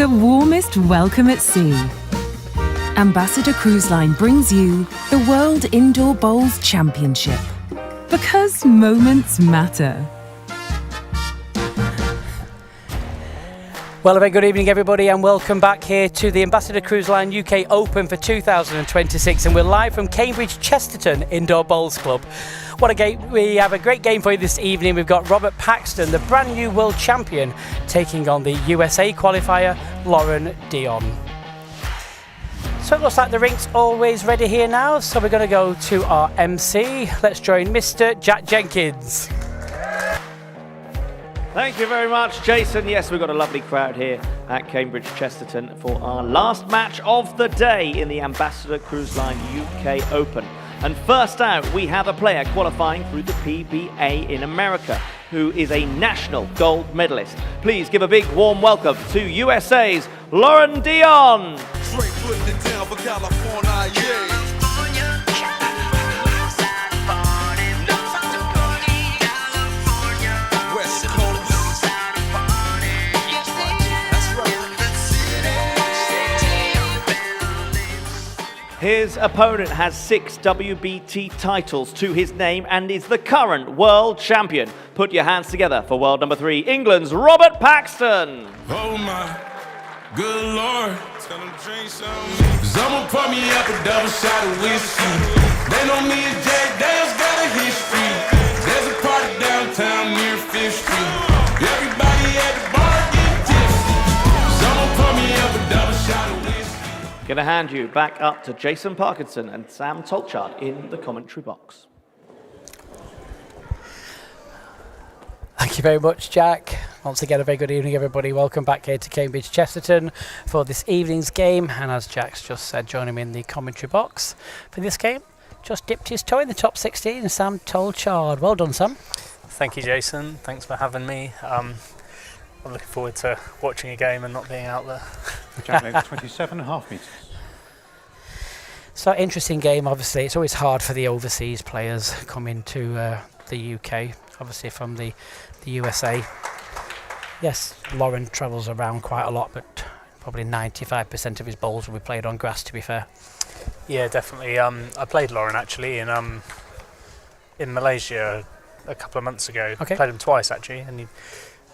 The warmest welcome at sea. Ambassador Cruise Line brings you the World Indoor Bowls Championship. Because moments matter. Well, a very good evening, everybody, and welcome back here to the Ambassador Cruise Line UK Open for 2026, and we're live from Cambridge Chesterton Indoor Bowls Club. What a game! We have a great game for you this evening. We've got Robert Paxton, the brand new world champion, taking on the USA qualifier, Loren, Dion. So it looks like the rink's always ready here now, so we're going to go to our MC. Let's join Mr. Jack Jenkins. Thank you very much, Jason. Yes, we've got a lovely crowd here at Cambridge Chesterton for our last match of the day in the Ambassador Cruise Line UK Open. And first out, we have a player qualifying through the PBA in America, who is a national gold medalist. Please give a big warm welcome to USA's Loren Dion. Straight putting it down for California, yeah. His opponent has 6 WBT titles to his name and is the current world champion. Put your hands together for world number 3, England's Robert Paxton. Oh my good Lord, tell him drink something. Cause I'ma pour me up a double shot of whiskey. They know me as Jack Dale's got a history. There's a party downtown near 5th Street. Everybody at the bar get tipsy. Cause I'ma pour me up a double shot of whiskey. Gonna hand you back up to Jason Parkinson and Sam Tolchard in the commentary box. Thank you very much, Jack. Once again, a very good evening, everybody. Welcome back here to Cambridge Chesterton for this evening's game. And as Jack's just said, joining me in the commentary box for this game, just dipped his toe in the top 16, Sam Tolchard. Well done, Sam. Thank you, Jason. Thanks for having me. I'm looking forward to watching a game and not being out there. Jack made 27.5 metres. So, interesting game, obviously. It's always hard for the overseas players coming to the UK, obviously from the USA. Yes, Loren travels around quite a lot, but probably 95% of his bowls will be played on grass, to be fair. Yeah, definitely. I played Loren actually in Malaysia a couple of months ago. Okay. Played him twice actually, and he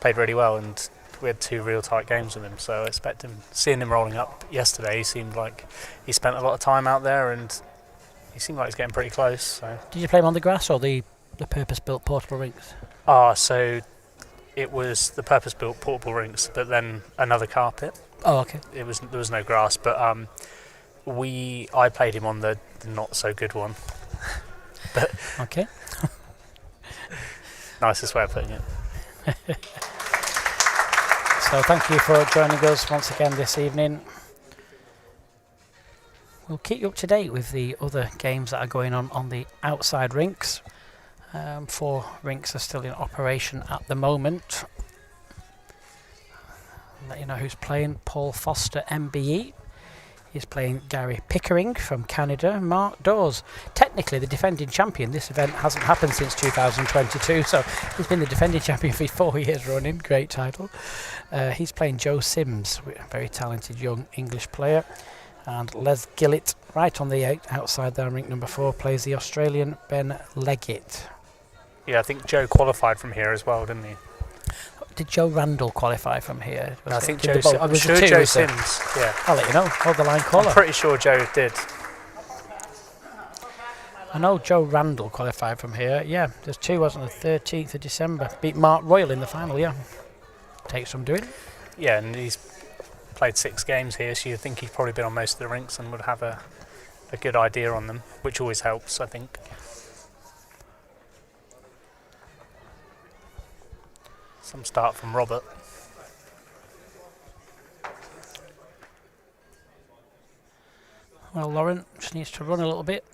played really well, and we had 2 real tight games with him, so I expect him, seeing him rolling up yesterday, he seemed like he spent a lot of time out there and he seemed like he's getting pretty close. So. Did you play him on the grass or the purpose-built portable rinks? So it was the purpose-built portable rinks, but then another carpet. Oh, okay. There was no grass, but I played him on the not so good one. But Okay. nicest way of putting it. So thank you for joining us once again this evening. We'll keep you up to date with the other games that are going on the outside rinks. 4 rinks are still in operation at the moment. I'll let you know who's playing. Paul Foster, MBE. He's playing Gary Pickering from Canada. Mark Dawes, technically the defending champion. This event hasn't happened since 2022, so he's been the defending champion for 4 years running. Great title. He's playing Joe Sims, a very talented young English player. And Les Gillett, right on the outside there, rink number 4, plays the Australian Ben Leggett. Yeah, I think Joe qualified from here as well, didn't he? Did Joe Randall qualify from here? I think Did Joe the boat- Sims. was it Sure, two, Joe was there? Sims. Yeah, I'll let you know. Hold the line caller. I'm pretty sure Joe did. I know Joe Randall qualified from here. Yeah, there's 2, wasn't there? 13th of December. Beat Mark Royal in the final, yeah. Takes some doing. Yeah, and he's played 6 games here, so you'd think he's probably been on most of the rinks and would have a good idea on them, which always helps, I think. Some start from Robert. Well, Loren just needs to run a little bit.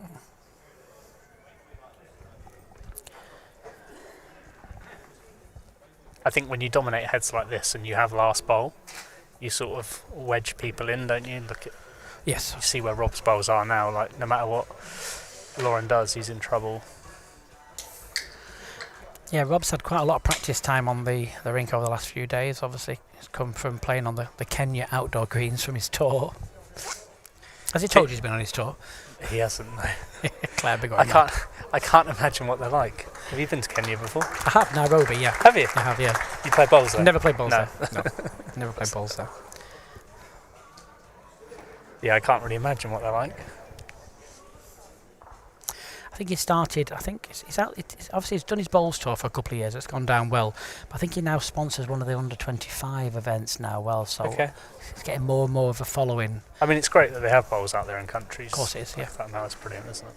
I think when you dominate heads like this and you have last bowl, you sort of wedge people in, don't you? Look at, Yes. you see where Rob's bowls are now. Like no matter what Loren does, he's in trouble. Yeah, Rob's had quite a lot of practice time on the rink over the last few days. Obviously, he's come from playing on the Kenya outdoor greens from his tour. Has he told you he's been on his tour? He hasn't. No. Claire, big I can't imagine what they're like. Have you been to Kenya before? I have, Nairobi, yeah. Have you? I have, yeah. You play bowls there? Never played bowls No. there. No, never played bowls there. Yeah, I can't really imagine what they're like. I think he started. I think he's out. Obviously, he's done his bowls tour for a couple of years. It's gone down well, but I think he now sponsors one of the under-25 events now. Well, so he's getting more and more of a following. I mean, it's great that they have bowls out there in countries. Of course, it is. Yeah. That's brilliant, isn't it?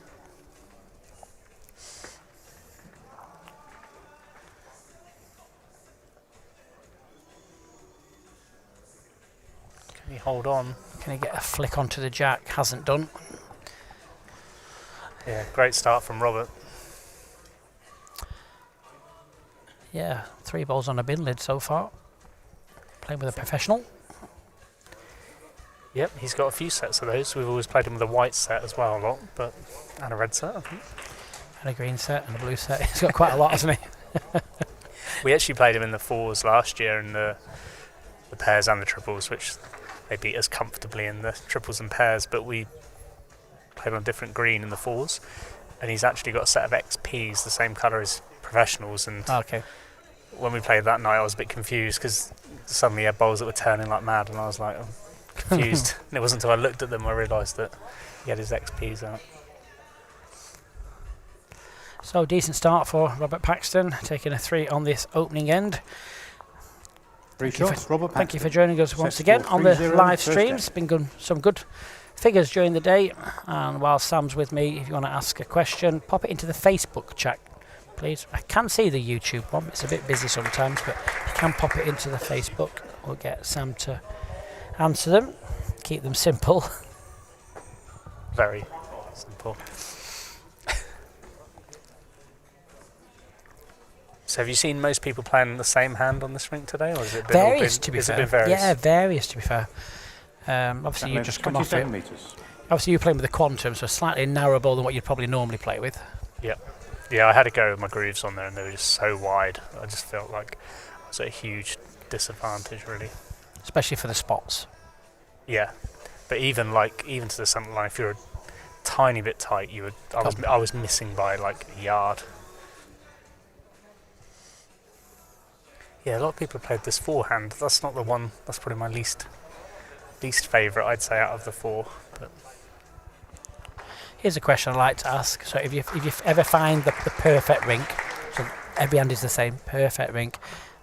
Can he hold on? Can he get a flick onto the jack? Hasn't done. Yeah, great start from Robert. Yeah, 3 balls on a bin lid so far. Playing with a professional. Yep, he's got a few sets of those. We've always played him with a white set as well a lot, and a red set, I think. And a green set and a blue set. He's got quite a lot, hasn't he? We actually played him in the 4s last year in the pairs and the triples, which they beat us comfortably in the triples and pairs, but we played on a different green in the 4s, and he's actually got a set of XPs the same colour as professionals, and when we played that night I was a bit confused because suddenly he had bowls that were turning like mad, and I was like, I'm confused. And it wasn't until I looked at them I realised that he had his XPs out. So decent start for Robert Paxton, taking a 3 on this opening end. Thank you for joining us once again on the live streams. Been some good figures during the day, and while Sam's with me, if you want to ask a question, pop it into the Facebook chat, please. I can see the YouTube one, it's a bit busy sometimes, but you can pop it into the Facebook. We'll get Sam to answer them, keep them simple. Very simple. So have you seen most people playing the same hand on this rink today, or has it been various? To be fair, various? Yeah, various. To be fair, obviously you just come off it. Meters. Obviously you're playing with the quantum, so a slightly narrower ball than what you'd probably normally play with. Yeah, I had a go with my grooves on there, and they were just so wide. I just felt like I was at a huge disadvantage, really. Especially for the spots. Yeah, but even to the centre line, if you're a tiny bit tight, I was missing by like a yard. Yeah, a lot of people have played this 4-hand. That's not the one. That's probably my least favourite, I'd say, out of the 4. But here's a question I like to ask. So if you ever find the perfect rink, so every hand is the same, perfect rink,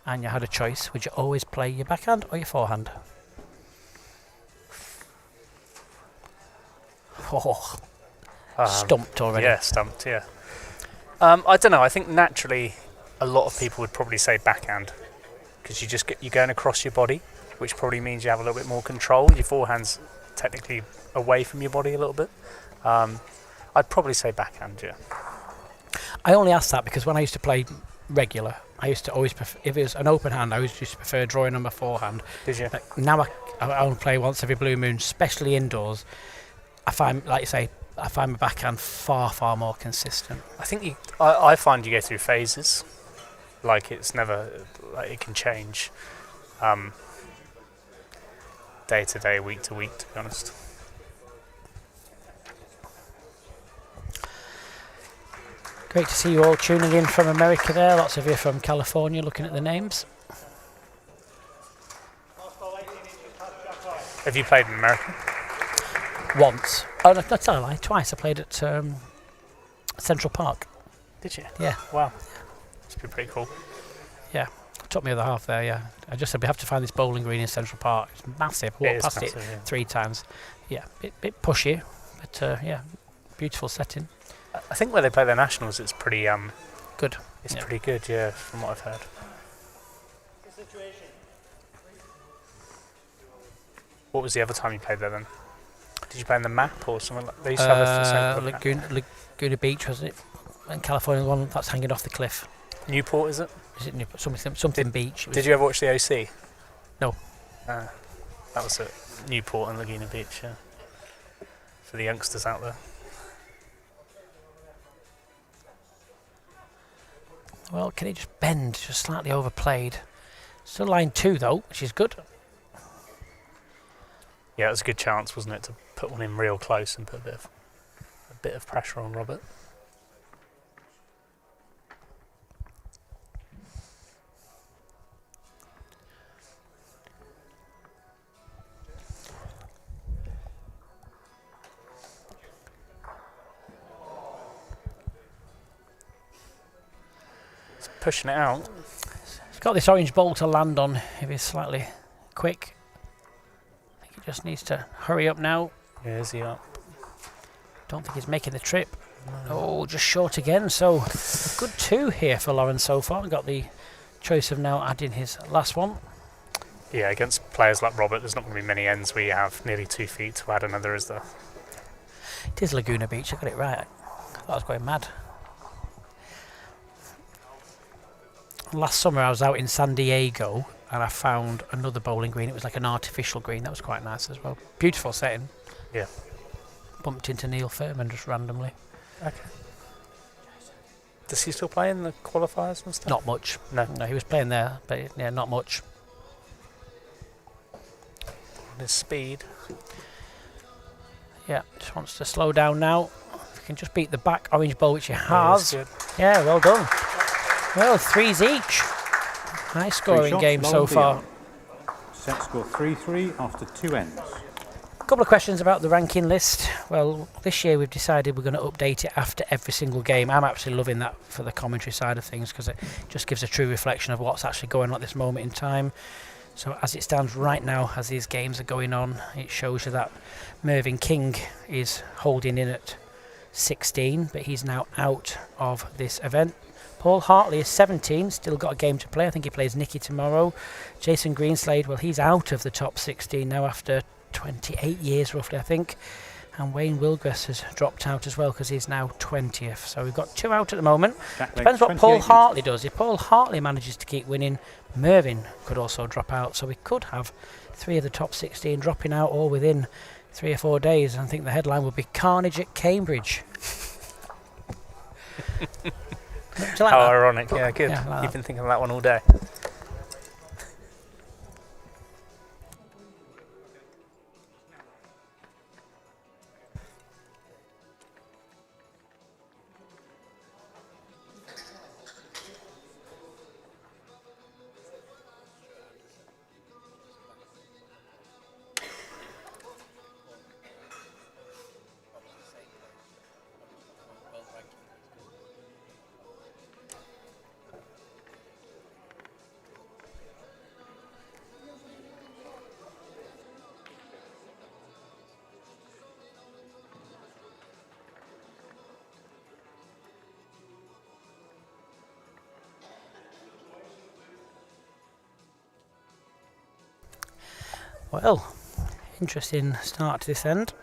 and you had a choice, would you always play your backhand or your forehand? Oh, stumped already. Yeah, stumped. Yeah. I don't know. I think naturally, a lot of people would probably say backhand, because you're going across your body, which probably means you have a little bit more control. Your forehand's technically away from your body a little bit. I'd probably say backhand, yeah. I only asked that because when I used to play regular, I used to always prefer, if it was an open hand, I always used to prefer drawing on my forehand. Did you? But now I only play once every blue moon, especially indoors. I find, like you say, I find my backhand far more consistent. I think I find you go through phases. Like it's never, like it can change day to day, week to week, to be honest. Great to see you all tuning in from America there. Lots of you from California looking at the names. Have you played in America? Once. Oh, no, that's not a lie. Twice. I played at Central Park. Did you? Yeah. Wow. Must be pretty cool. Yeah. Took me the other half there, yeah. I just said we have to find this bowling green in Central Park. It's massive. I walked past it 3 times. Yeah, bit pushy, but yeah, beautiful setting. I think where they play their nationals, it's pretty good. It's pretty good, yeah, from what I've heard. What was the other time you played there then? Did you play in the map or something like that? They used to have Laguna Beach, wasn't it? In California, the one that's hanging off the cliff. Newport, is it? Is it Newport? Something beach. Did you ever watch the OC? No. That was at Newport and Laguna Beach, yeah. For the youngsters out there. Well, can he just bend? Just slightly overplayed. Still line 2 though, which is good. Yeah, it was a good chance, wasn't it, to put one in real close and put a bit of pressure on Robert. He's pushing it out. He's got this orange ball to land on if he's slightly quick. I think he just needs to hurry up now. Yeah, is he up? Don't think he's making the trip. Oh, just short again. So a good 2 here for Loren so far. Got the choice of now adding his last one. Yeah, against players like Robert, there's not going to be many ends where you have nearly 2 feet to add another, is there? It is Laguna Beach. I got it right. I thought I was going mad. Last summer I was out in San Diego and I found another bowling green. It was like an artificial green. That was quite nice as well. Beautiful setting. Yeah. Bumped into Neil Furman just randomly. Okay. Does he still play in the qualifiers and stuff? Not much. No. No, he was playing there, but yeah, not much. His speed. Yeah, just wants to slow down now. If he can just beat the back orange ball, which he has. Good. Yeah, well done. Well, 3s each. High scoring game so far. Set score 3-3 after 2 ends. A couple of questions about the ranking list. Well, this year we've decided we're going to update it after every single game. I'm absolutely loving that for the commentary side of things because it just gives a true reflection of what's actually going on at this moment in time. So as it stands right now, as these games are going on, it shows you that Mervyn King is holding in at 16, but he's now out of this event. Paul Hartley is 17, still got a game to play. I think he plays Nicky tomorrow. Jason Greenslade, well, he's out of the top 16 now after 28 years roughly, I think. And Wayne Wilgress has dropped out as well because he's now 20th. So we've got 2 out at the moment. Depends what Paul Hartley does. If Paul Hartley manages to keep winning, Mervyn could also drop out. So we could have 3 of the top 16 dropping out all within 3 or 4 days. And I think the headline would be Carnage at Cambridge. How ironic. Yeah, good. Yeah, like You've been thinking of that one all day. Well, interesting start to this end.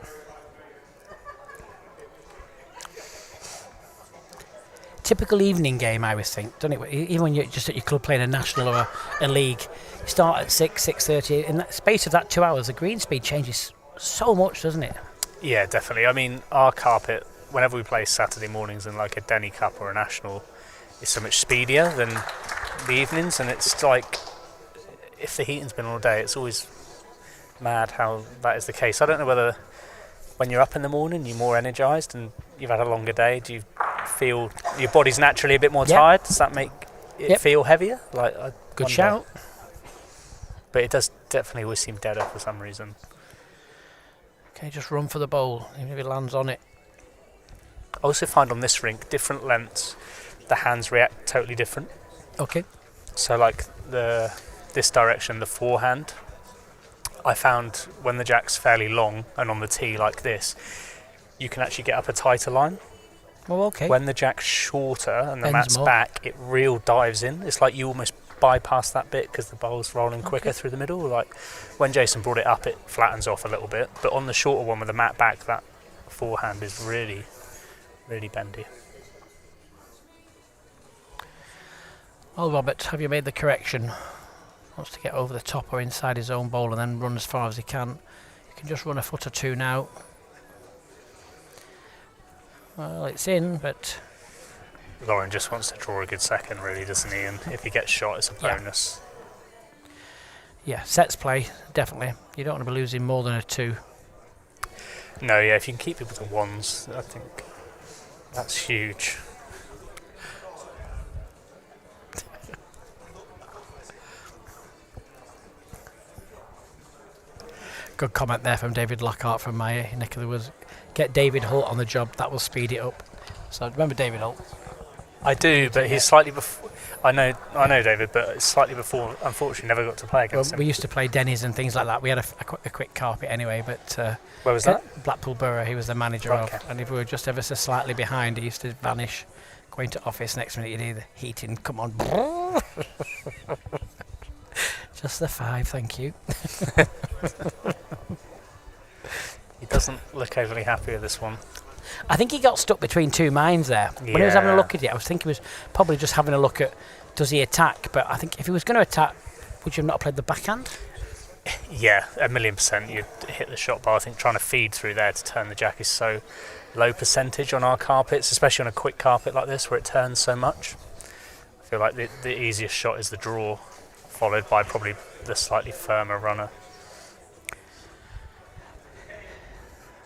Typical evening game, I always think, don't it? Even when you're just at your club playing a national or a league, you start at 6:30. In the space of that 2 hours, the green speed changes so much, doesn't it? Yeah, definitely. I mean, our carpet, whenever we play Saturday mornings in like a Denny Cup or a national, is so much speedier than the evenings, and it's like, if the heating's been on all day, it's always mad how that is the case. I don't know whether when you're up in the morning you're more energised and you've had a longer day, do you feel your body's naturally a bit more tired? Does that make it feel heavier? Like, Good shout. But it does definitely always seem deader for some reason. Okay, just run for the bowl, even if he lands on it. I also find on this rink, different lengths, the hands react totally different. Okay. So like this direction, the forehand, I found when the jack's fairly long and on the tee like this, you can actually get up a tighter line. Oh, okay. When the jack's shorter and the Bends mat's more. back, it real dives in. It's like you almost bypass that bit because the bowl's rolling quicker through the middle. Like when Jason brought it up, it flattens off a little bit. But on the shorter one with the mat back, that forehand is really, really bendy. Well, Robert, have you made the correction? Wants to get over the top or inside his own bowl and then run as far as he can. You can just run a foot or two now. Well, it's in, but Loren just wants to draw a good second, really, doesn't he? And if he gets shot, it's a bonus. Yeah, sets play, definitely. You don't want to be losing more than a 2. No, yeah, if you can keep people to 1s, I think that's huge. Good comment there from David Lockhart from my neck of the woods. Get David Holt on the job, that will speed it up. So remember David Holt? I do, but he's slightly before. I know, David, but it's slightly before. Unfortunately, never got to play against him. We used to play Denny's and things like that. We had a quick carpet anyway, but where was that? Blackpool Borough. He was the manager of, and if we were just ever so slightly behind, he used to vanish. Going to office next minute, you'd hear the heating. Come on, just the 5, thank you. He doesn't look overly happy with this one. I think he got stuck between 2 minds there. Yeah. When he was having a look at it, I was thinking he was probably just having a look at, does he attack? But I think if he was going to attack, would you have not played the backhand? Yeah, 1,000,000% you'd hit the shot bar. I think trying to feed through there to turn the jack is so low percentage on our carpets, especially on a quick carpet like this where it turns so much. I feel like the easiest shot is the draw, followed by probably the slightly firmer runner.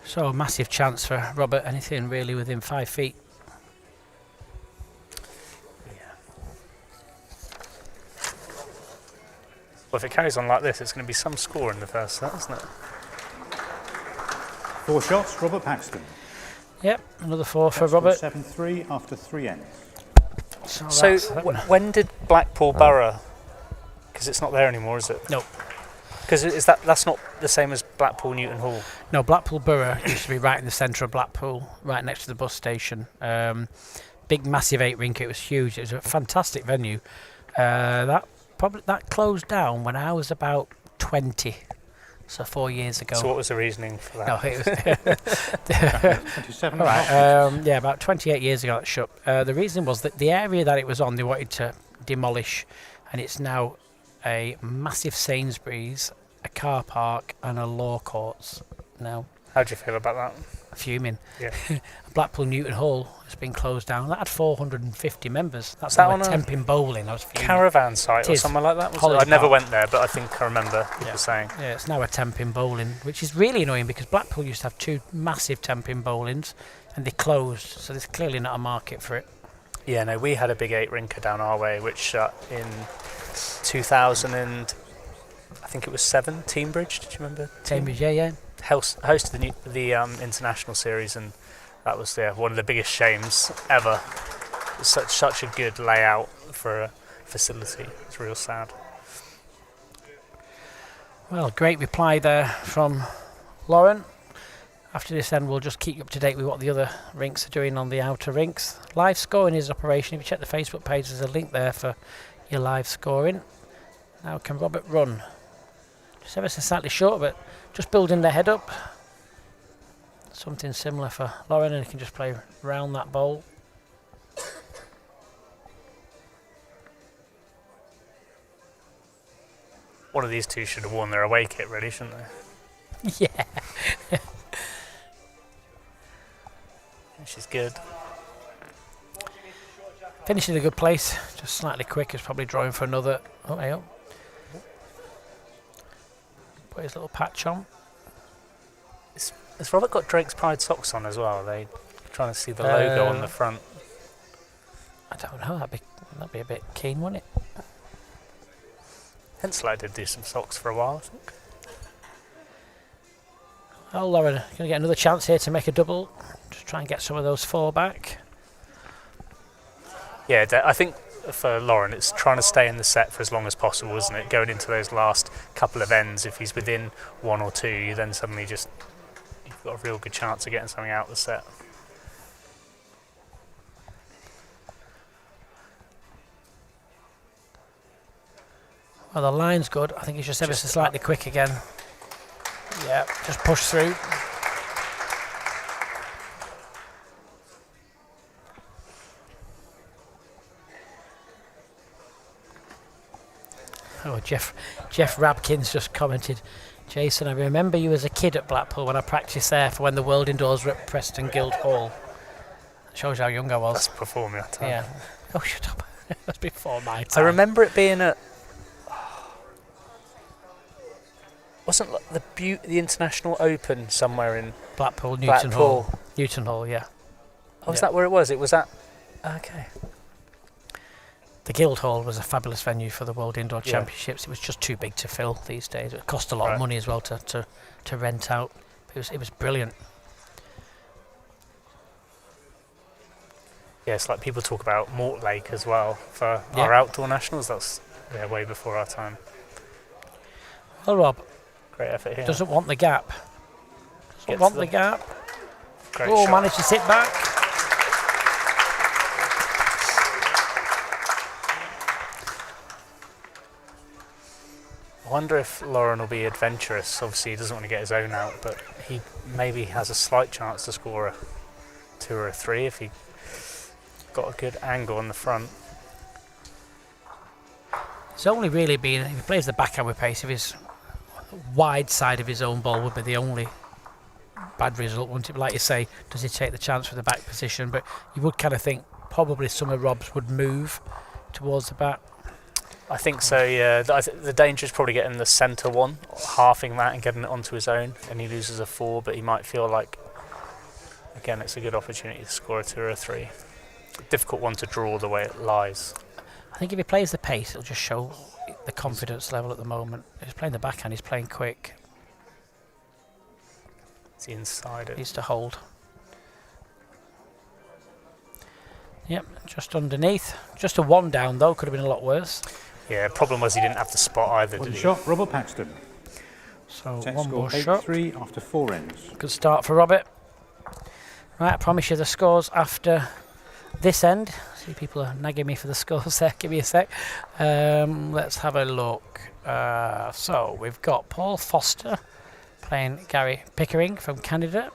So a massive chance for Robert, anything really within 5 feet. Yeah. Well, if it carries on like this, it's going to be some score in the first set, isn't it? 4 shots, Robert Paxton. Yep, another 4 for Robert. 7-3 after 3 ends. So when did Blackpool Borough? Because it's not there anymore, is it? No. Because that's not the same as Blackpool Newton Hall. No, Blackpool Borough used to be right in the centre of Blackpool, right next to the bus station. Big, massive 8 rink. It was huge. It was a fantastic venue. That closed down when I was about 20, so 4 years ago. So what was the reasoning for that? No, it was 27. all right. Yeah, about 28 years ago it shut. The reason was that the area that it was on, they wanted to demolish, and it's now a massive Sainsbury's, a car park, and a law courts now. How do you feel about that? Fuming. Yeah. Blackpool Newton Hall has been closed down. That had 450 members. That's that now on a a Temping Bowling. I was fuming. Caravan site It or is. somewhere like that? Was Holly it? I never Park. went there, but I think I remember people saying. Yeah, it's now a Temping Bowling, which is really annoying because Blackpool used to have 2 massive Temping Bowlings and they closed, so there's clearly not a market for it. Yeah, no, we had a big 8 rinker down our way, which shut in 2000 and I think it was 7, Teambridge. Did you remember? Cambridge, yeah. Hosted the international series, and that was one of the biggest shames ever. It's such a good layout for a facility. It's real sad. Well, great reply there from Loren. After this then we'll just keep you up to date with what the other rinks are doing on the outer rinks. Live scoring is operation. If you check the Facebook page, there's a link there for your live scoring. Now can Robert run? Just ever so slightly short, but just building their head up. Something similar for Loren, and he can just play round that bowl. One of these two should have worn their away kit, really, shouldn't they? Yeah. Which is good. Finished in a good place, just slightly quick. Is probably drawing for another. Oh, hey up. Put his little patch on. Has Robert got Drake's Pride socks on as well? Are they trying to see the logo on the front? I don't know. That'd be a bit keen, wouldn't it? Henslow did do some socks for a while, I think. Oh, Loren, going to get another chance here to make a double. Just try and get some of those 4 back. Yeah, I think for Loren, it's trying to stay in the set for as long as possible, isn't it? Going into those last couple of ends, if he's within 1 or 2, you then suddenly you've got a real good chance of getting something out of the set. Well, the line's good. I think he's just ever so slightly quick again. Yeah, just push through. Oh, Jeff Rabkins just commented, Jason, I remember you as a kid at Blackpool when I practiced there for when the World Indoors were at Preston Guildhall. Shows how young I was. That's before me, I tell you. Yeah. Oh, shut up. That's before my time. I remember it being at... Wasn't the International Open somewhere in Blackpool, Newton Blackpool? Hall. Newton Hall, yeah. Oh, is Yeah. that where it was? It was at... Okay. The Guildhall was a fabulous venue for the World Indoor Yeah. Championships. It was just too big to fill these days. It cost a lot of money as well to rent out. It was brilliant. Yeah, it's like people talk about Mortlake as well for Yeah. our outdoor nationals. That's way before our time. Well, Rob Great effort here. doesn't want the gap. Doesn't Gets want the- the gap. Great Oh, shot. managed to sit back. I wonder if Loren will be adventurous. Obviously, he doesn't want to get his own out, but he maybe has a slight chance to score a 2 or a 3 if he got a good angle on the front. It's only really been, if he plays the backhand with pace, if his wide side of his own ball would be the only bad result, wouldn't it? Like you say, does he take the chance for the back position? But you would kind of think probably some of Rob's would move towards the back. I think so, yeah. The danger is probably getting the centre one, halving that and getting it onto his own, and he loses a 4, but he might feel like, again, it's a good opportunity to score a 2 or a 3. Difficult one to draw the way it lies. I think if he plays the pace, it'll just show the confidence level at the moment. If he's playing the backhand, he's playing quick. It's inside it. Needs to hold. Yep, just underneath. Just a 1 down though, could have been a lot worse. Yeah, problem was he didn't have the spot either, One did he? shot, Robert Paxton. So Set one score more shot. 8-3 after 4 ends. Good start for Robert. Right, I promise you the scores after this end. See, people are nagging me for the scores there. Give me a sec. Let's have a look. So we've got Paul Foster playing Gary Pickering from Canada.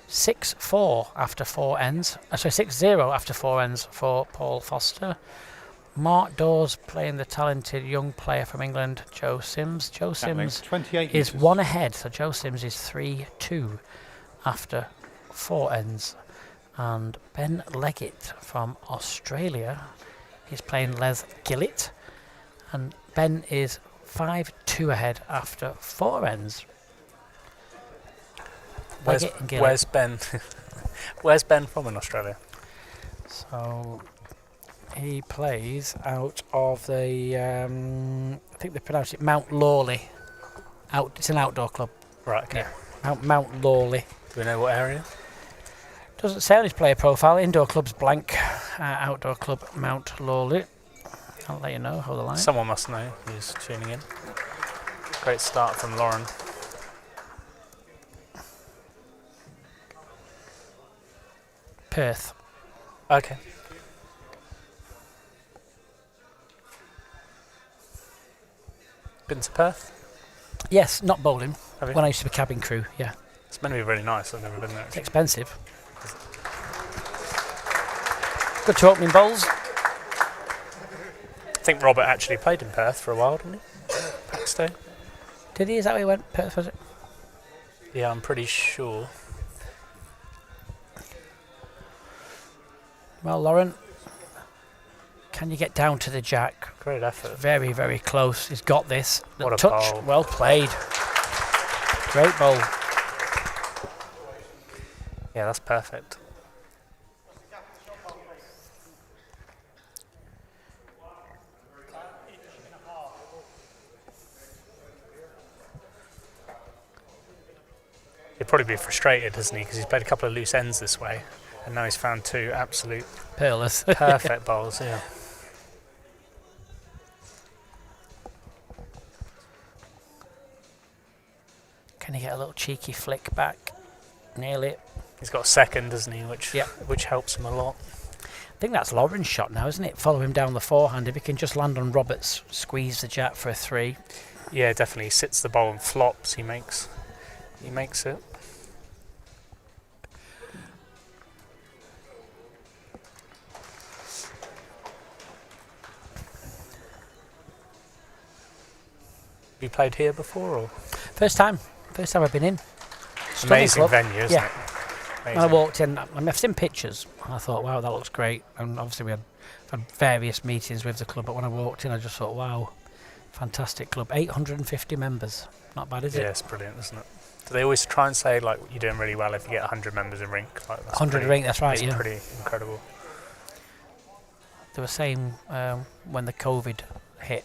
6-4 after 4 ends. Sorry, 6-0 after 4 ends for Paul Foster. Mark Dawes playing the talented young player from England, Joe Sims. Joe That makes Sims 28 is metres. 1 ahead, so Joe Sims is 3-2 after 4 ends. And Ben Leggett from Australia, he's playing Les Gillett, and Ben is 5-2 ahead after 4 ends. Leggett and Gillett. Where's Ben? Where's Ben from in Australia? So he plays out of the, I think they pronounce it Mount Lawley. It's an outdoor club. Right, okay. Yeah, Mount Lawley. Do we know what area? Doesn't say on his player profile. Indoor club's blank. Outdoor club Mount Lawley. I'll let you know. Hold the line. Someone must know who's tuning in. Great start from Loren. Perth. Okay. Been to Perth? Yes, not bowling. Have you? When I used to be cabin crew, yeah. It's meant to be really nice. I've never been there. It's expensive. Good to opening bowls. I think Robert actually played in Perth for a while, didn't he? Paxton. Did he? Is that where he went? Perth, was it? Yeah, I'm pretty sure. Well, Loren, can you get down to the jack? Great effort. Very, very close. He's got this. The What a touch. bowl. Well played. Great bowl. Yeah, that's perfect. He'd probably be frustrated, doesn't he? Because he's played a couple of loose ends this way, and now he's found 2 absolute Peerless. perfect bowls. Yeah. Can he get a little cheeky flick back? Nearly. He's got a second, doesn't he? Yeah. Which helps him a lot. I think that's Loren's shot now, isn't it? Follow him down the forehand. If he can just land on Roberts, squeeze the jack for a 3. Yeah, definitely. He sits the bowl and flops. He makes it. Have you played here before, or First time I've been in. Stunning amazing club. venue, isn't Yeah. it? When I walked in, I mean, I've seen pictures, and I thought, wow, that looks great. And obviously we had various meetings with the club, but when I walked in, I just thought, wow, fantastic club. 850 members. Not bad, is it? Yeah, it's brilliant, isn't it? Do they always try and say, like, you're doing really well if you get 100 members in rink? Like, 100 in rink, that's right, it's pretty incredible. They were saying when the COVID hit,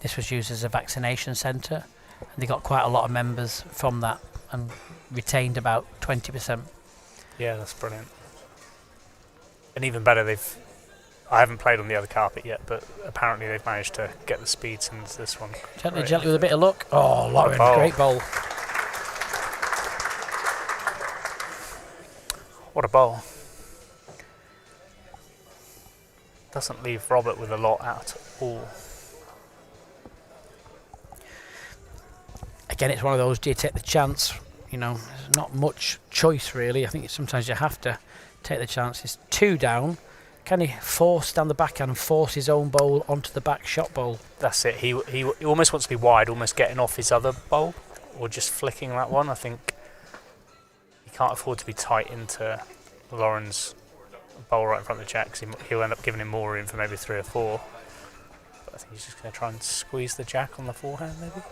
this was used as a vaccination centre, and they got quite a lot of members from that and retained about 20%. Yeah, that's brilliant. And even better, I haven't played on the other carpet yet, but apparently they've managed to get the speeds into this one. Gently with a bit of luck. Oh, Loren, great bowl. What a bowl. Doesn't leave Robert with a lot at all. Again, it's one of those, do you take the chance? You know, there's not much choice really. I think sometimes you have to take the chances. 2 down. Can he force down the backhand and force his own bowl onto the back shot bowl? That's it. He almost wants to be wide, almost getting off his other bowl, or just flicking that one. I think he can't afford to be tight into Loren's bowl right in front of the jack, because he'll end up giving him more room for maybe 3 or 4. But I think he's just going to try and squeeze the jack on the forehand, maybe.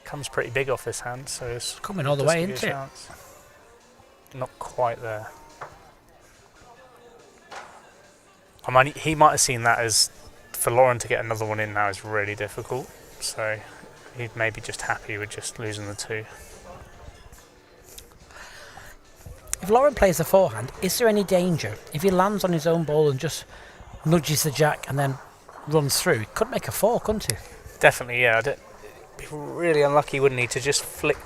Comes pretty big off this hand, so it's coming all the way into it. Not quite there. I mean, he might have seen that as, for Loren to get another one in now is really difficult, so he'd maybe just happy with just losing the 2. If Loren plays the forehand, is there any danger if he lands on his own ball and just nudges the jack and then runs through? He could make a 4, couldn't he? Definitely, yeah. Be really unlucky, wouldn't he, to just flick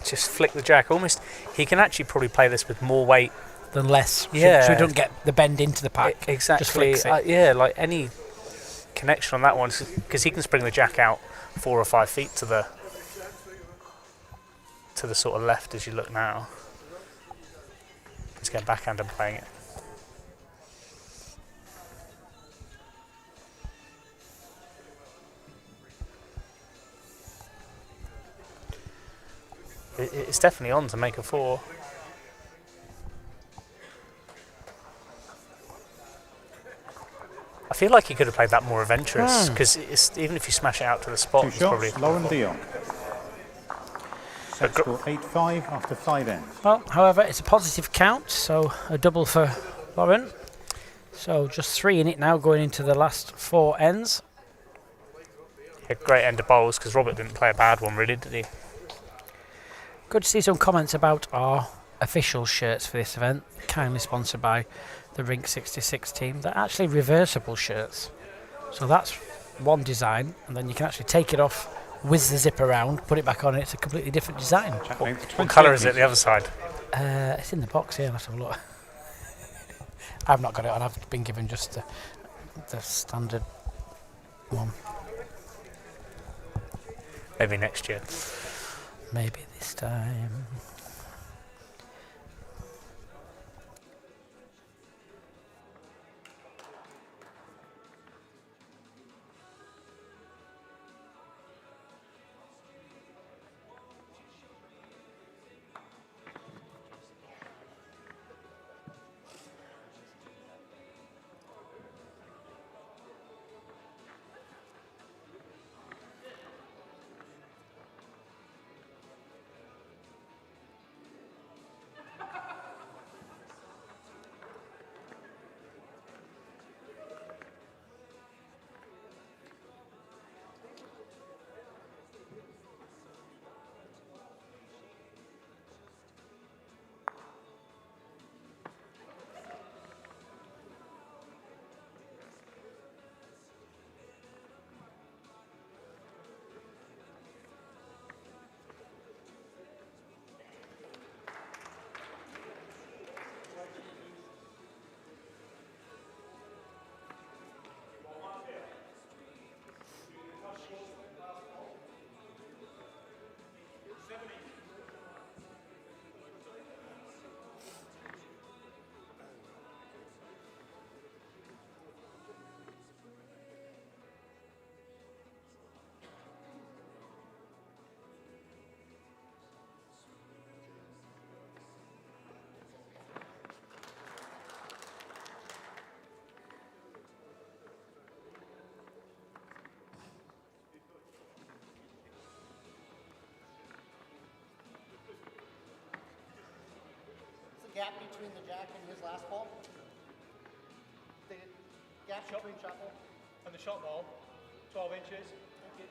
the jack. Almost, he can actually probably play this with more weight than less. Yeah, so he don't get the bend into the pack. Exactly. Just flicks it. Yeah, like any connection on that one, because he can spring the jack out 4 or 5 feet to the sort of left as you look now. He's going backhand and playing it. It's definitely on to make a 4. I feel like he could have played that more adventurous, because even if you smash it out to the spot, 2 it's probably shots, Loren Dion. Set score 8-5 after 5 ends. Well, however, it's a positive count, so a double for Loren. So just 3 in it now, going into the last 4 ends. a great end of bowls, because Robert didn't play a bad one, really, did he? Good to see some comments about our official shirts for this event, kindly sponsored by the Rink 66 team. They're actually reversible shirts. So that's one design, and then you can actually take it off, whiz the zip around, put it back on, and it's a completely different design. What colour is it the other side? It's in the box here, let's have a look. I've not got it on, I've been given just the standard one. Maybe next year. Maybe this time. gap between the jack and his last ball? The gap between shot ball? And the shot ball, 12 inches. Thank you.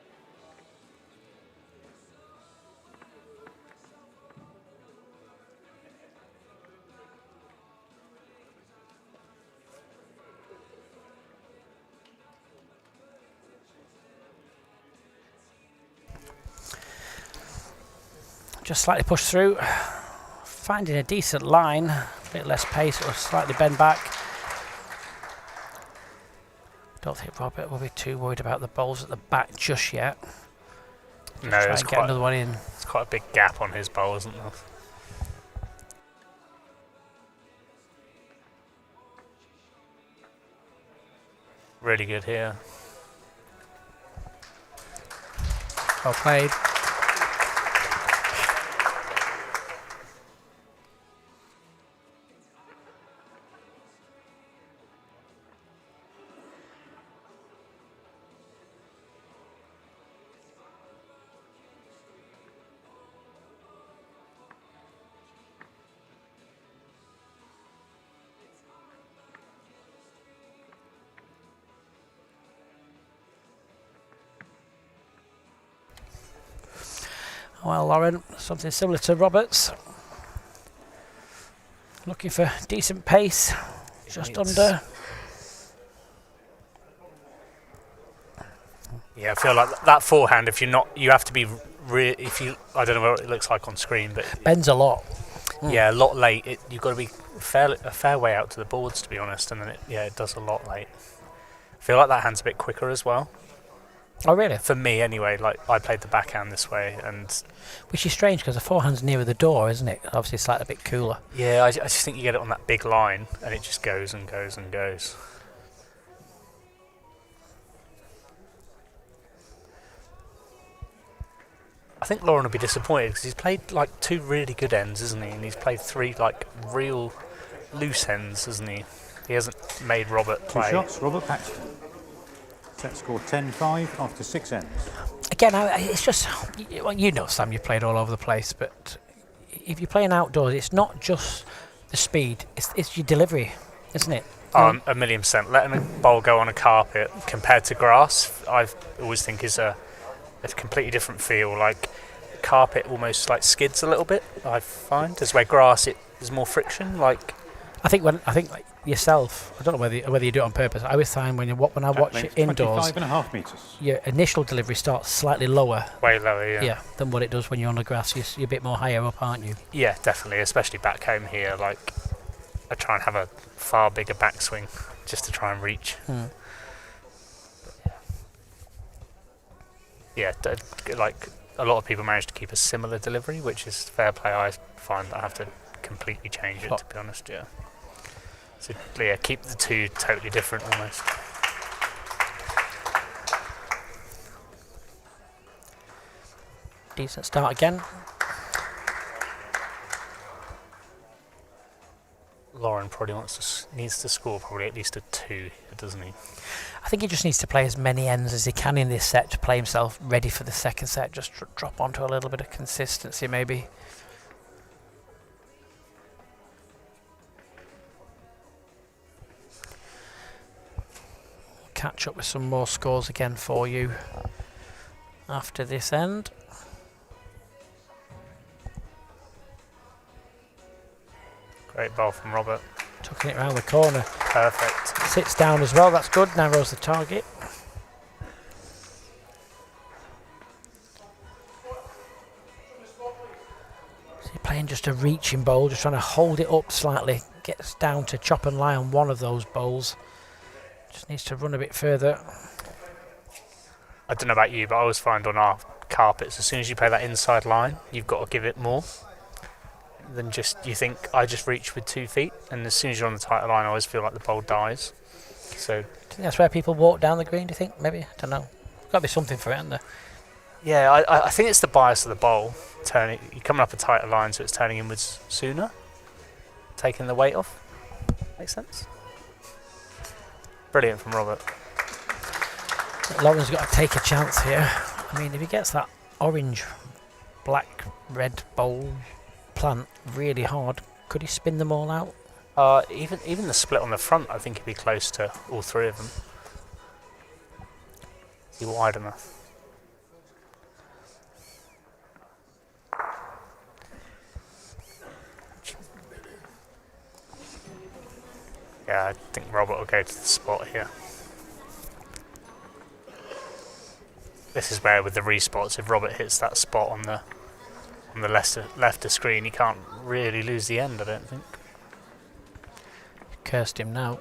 Just slightly pushed through, finding a decent line, a bit less pace, or slightly bend back. Don't think Robert will be too worried about the bowls at the back just yet. No, Try there's and get another one in. It's quite a big gap on his bowl, isn't there? Really good here. Well played. Well, Loren, something similar to Roberts. Looking for decent pace, just under. Yeah, I feel like that forehand, if you're not, you have to be, I don't know what it looks like on screen, but Bends a lot. yeah, a lot late. You've got to be a fair way out to the boards, to be honest, and then it does a lot late. I feel like that hand's a bit quicker as well. Oh, really? For me, anyway. Like I played the backhand this way, and Which is strange because the forehand's nearer the door, isn't it? Obviously, it's slightly a bit cooler. yeah, I just think you get it on that big line, and it just goes and goes and goes. I think Loren will be disappointed because he's played like 2 really good ends, isn't he? And he's played 3 like real loose ends, hasn't he? He hasn't made Robert 2 play. shots, Robert Paxton. Set score 10-5 after 6 ends. Again, it's just, well, you know, Sam, you played all over the place, but if you're playing outdoors, it's not just the speed, it's your delivery, isn't it? Oh, 1,000,000%. Letting a bowl go on a carpet compared to grass, I always think is a completely different feel. Like carpet almost like skids a little bit, I find. As where grass, there's more friction. Like I think like yourself, I don't know whether you do it on purpose. I always find when I watch it indoors, 25.5 metres. your initial delivery starts slightly lower. way lower, yeah. Than what it does when you're on the grass. You're a bit more higher up, aren't you? Yeah, definitely. Especially back home here, like I try and have a far bigger backswing just to try and reach. Yeah, like a lot of people manage to keep a similar delivery, which is fair play. I find that I have to completely change it, to be honest. Yeah. So yeah, keep the 2 totally different almost. Decent start again. Loren probably needs to score probably at least a 2, doesn't he? I think he just needs to play as many ends as he can in this set to play himself ready for the second set. Just drop onto a little bit of consistency, maybe. Catch up with some more scores again for you after this end. Great ball from Robert. Tucking it around the corner. Perfect. Sits down as well, that's good. Narrows the target. So you're playing just a reaching bowl, just trying to hold it up slightly. Gets down to chop and lie on one of those bowls. Just needs to run a bit further. I don't know about you, but I always find on our carpets, as soon as you play that inside line, you've got to give it more than just, you think, I just reach with 2 feet, and as soon as you're on the tighter line, I always feel like the bowl dies. So Do you think that's where people walk down the green, do you think? Maybe? I don't know. Got to be something for it, isn't there? yeah, I think it's the bias of the bowl. You're coming up a tighter line, so it's turning inwards sooner, taking the weight off. Makes sense? Brilliant from Robert. Loren's got to take a chance here. I mean, if he gets that orange, black, red bowl plant really hard, Could he spin them all out? Even the split on the front, I think he'd be close to all three of them. Is he wide enough? Yeah, I think Robert will go to the spot here. This is where with the respots, if Robert hits that spot on the left of screen, he can't really lose the end, I don't think. Cursed him now.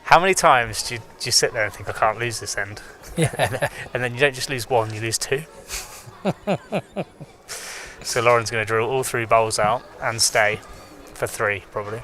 How many times do you sit there and think, I can't lose this end? Yeah. And then you don't just lose one, you lose two. So Loren's going to drill all 3 bowls out and stay for 3, probably.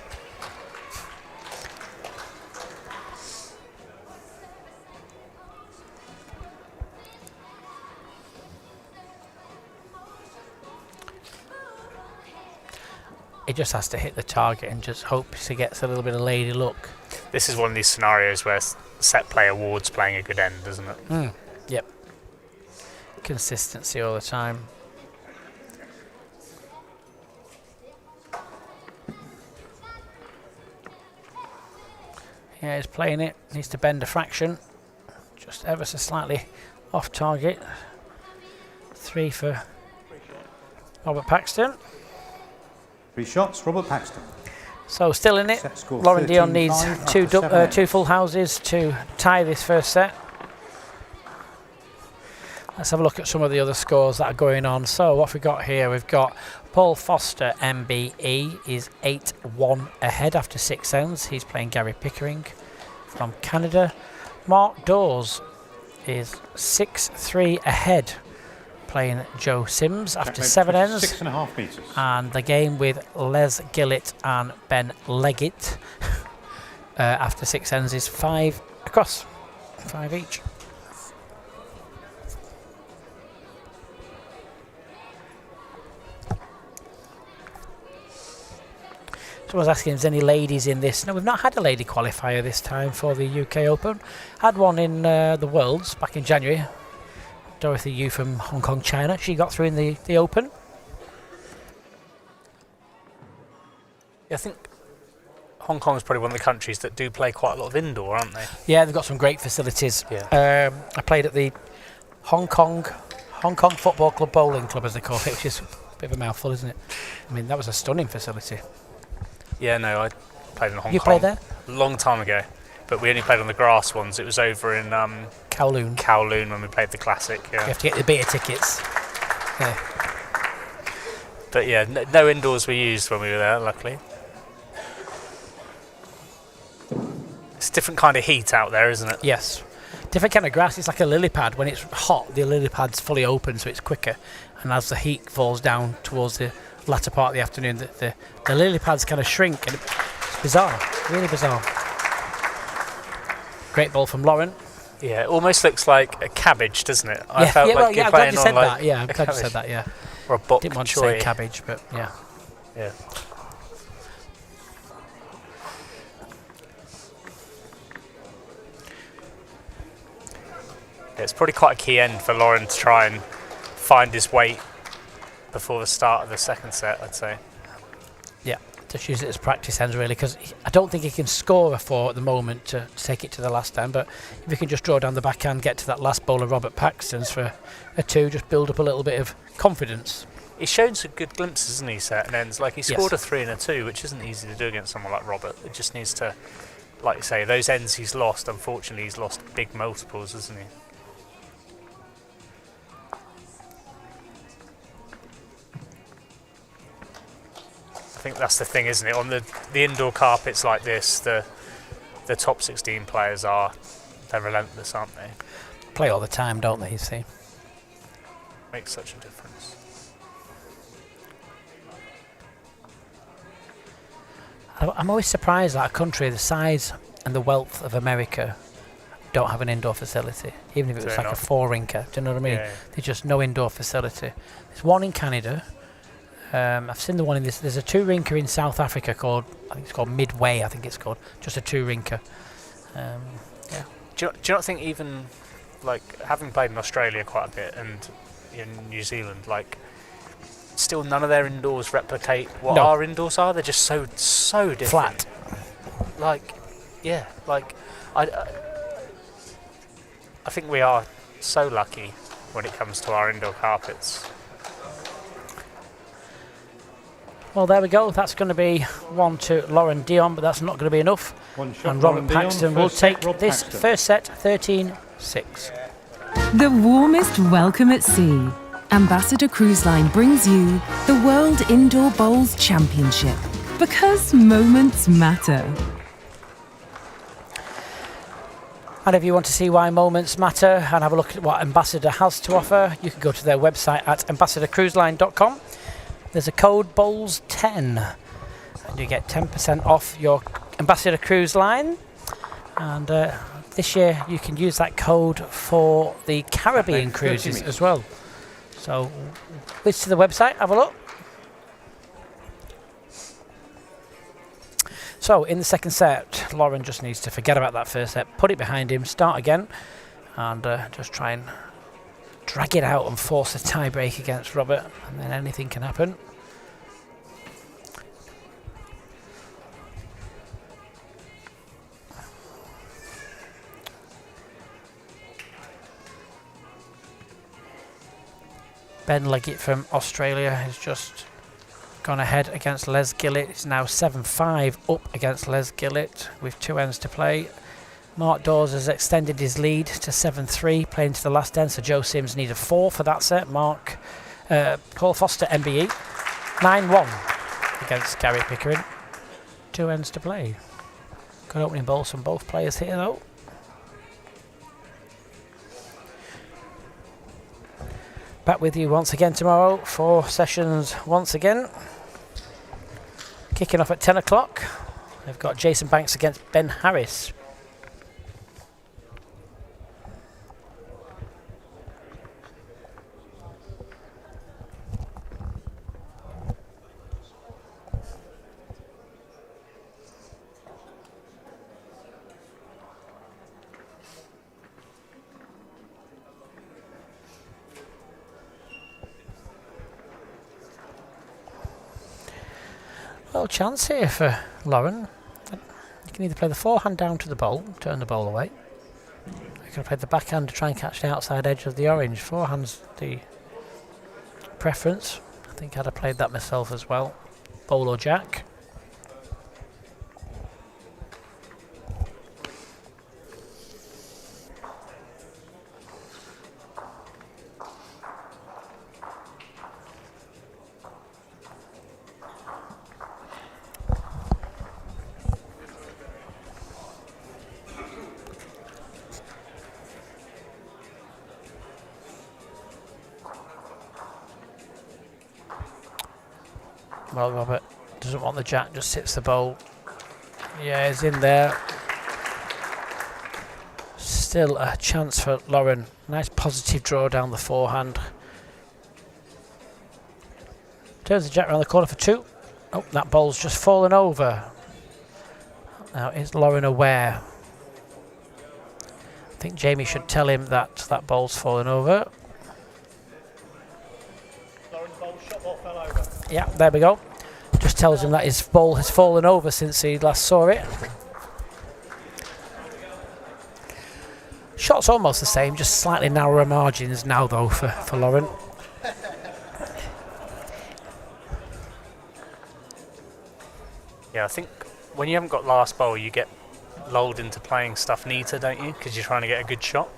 He just has to hit the target and just hopes he gets a little bit of lady luck. This is one of these scenarios where set play awards playing a good end, isn't it? Yep. Consistency all the time. Yeah, he's playing it. Needs to bend a fraction. Just ever so slightly off target. 3 for Robert Paxton. 3 shots, Robert Paxton. So still in it. Set score Loren Dion needs 13-5 after 7 2 full houses to tie this first set. Let's have a look at some of the other scores that are going on. So what have we got here? We've got Paul Foster, MBE, is 8-1 ahead after 6 ends. He's playing Gary Pickering from Canada. Mark Dawes is 6-3 ahead, playing Joe Sims after 7 ends. 6.5 metres. And the game with Les Gillett and Ben Leggett after 6 ends is 5 across, 5 each. Someone's asking if there's any ladies in this. No, we've not had a lady qualifier this time for the UK Open. Had one in the Worlds back in January. Dorothy Yu from Hong Kong, China. She got through in the Open. Yeah, I think Hong Kong is probably one of the countries that do play quite a lot of indoor, aren't they? Yeah, they've got some great facilities. Yeah. I played at the Hong Kong Football Club Bowling Club, as they call it, which is a bit of a mouthful, isn't it? I mean, that was a stunning facility. Yeah, no, I played in Hong Kong. You played there? A long time ago, but we only played on the grass ones. It was over in Kowloon when we played the Classic. Yeah. You have to get the beer tickets. Yeah. But yeah, no indoors were used when we were there, luckily. It's a different kind of heat out there, isn't it? Yes. Different kind of grass. It's like a lily pad. When it's hot, the lily pad's fully open, so it's quicker. And as the heat falls down towards the latter part of the afternoon, the lily pads kind of shrink, and it's bizarre, really bizarre. Great ball from Loren. Yeah, it almost looks like a cabbage, doesn't it? I felt like you're I'm glad you said like that. Yeah, I'm glad you said that. Yeah. Or a bok Didn't want to choy. say cabbage, but yeah. Yeah. It's probably quite a key end for Loren to try and find his weight before the start of the second set, I'd say. Yeah, just use it as practice ends really, because I don't think he can score a 4 at the moment to take it to the last end, but if he can just draw down the backhand, get to that last bowl of Robert Paxton's for a 2, just build up a little bit of confidence. He's shown some good glimpses, isn't he, set and ends? Like he scored a 3 and a 2, which isn't easy to do against someone like Robert. It just needs to, like you say, those ends he's lost, unfortunately he's lost big multiples, hasn't he? I think that's the thing, isn't it? On the indoor carpets like this, the top 16 players they're relentless, aren't they? Play all the time, don't they, you see? Makes such a difference. I'm always surprised that a country the size and the wealth of America don't have an indoor facility, even if it was like a 4-rinker. Do you know what I mean? Yeah. There's just no indoor facility. There's one in Canada. I've seen the one in this. There's a 2-rinker in South Africa called, I think it's called Midway. I think it's called just a 2-rinker. Yeah. Do you not think even like having played in Australia quite a bit and in New Zealand, like still none of their indoors replicate what No. our indoors are. They're just so different. Flat. Like, yeah, like I think we are so lucky when it comes to our indoor carpets. Well, there we go. That's going to be 1 to Loren Dion, but that's not going to be enough. One shot, And Loren Robert Dion, Paxton will first set, take Rob this Paxton. first set 13-6. The warmest welcome at sea. Ambassador Cruise Line brings you the World Indoor Bowls Championship. Because moments matter. And if you want to see why moments matter and have a look at what Ambassador has to offer, you can go to their website at ambassadorcruiseline.com. There's a code BOWLS10 and you get 10% off your Ambassador Cruise Line. And this year you can use that code for the Caribbean cruises as well. So whiz to the website, have a look. So in the second set, Loren just needs to forget about that first set, put it behind him, start again, and just try and drag it out and force a tie break against Robert, and then anything can happen. Ben Leggett from Australia has just gone ahead against Les Gillett. It's now 7-5 up against Les Gillett with 2 ends to play. Mark Dawes has extended his lead to 7-3, playing to the last end, so Joe Sims needed 4 for that set. Paul Foster, MBE, 9-1 against Gary Pickering. 2 ends to play. Good opening balls from both players here though. Back with you once again tomorrow, 4 sessions once again. Kicking off at 10 o'clock. They've got Jason Banks against Ben Harris. Well, chance here for Loren. You can either play the forehand down to the bowl, turn the bowl away. You can play the backhand to try and catch the outside edge of the orange. Forehand's the preference. I think I'd have played that myself as well. Bowl or jack. Well, Robert doesn't want the jack, just sits the bowl. Yeah, he's in there. Still a chance for Loren. Nice positive draw down the forehand. Turns the jack around the corner for 2. Oh, that bowl's just fallen over. Now, is Loren aware? I think Jamie should tell him that that bowl's fallen over. Loren's bowl, shot ball fell over. Yeah, there we go. Just tells him that his ball has fallen over since he last saw it. Shot's almost the same, just slightly narrower margins now though for Loren. Yeah, I think when you haven't got last bowl, you get lulled into playing stuff neater, don't you? Because you're trying to get a good shot.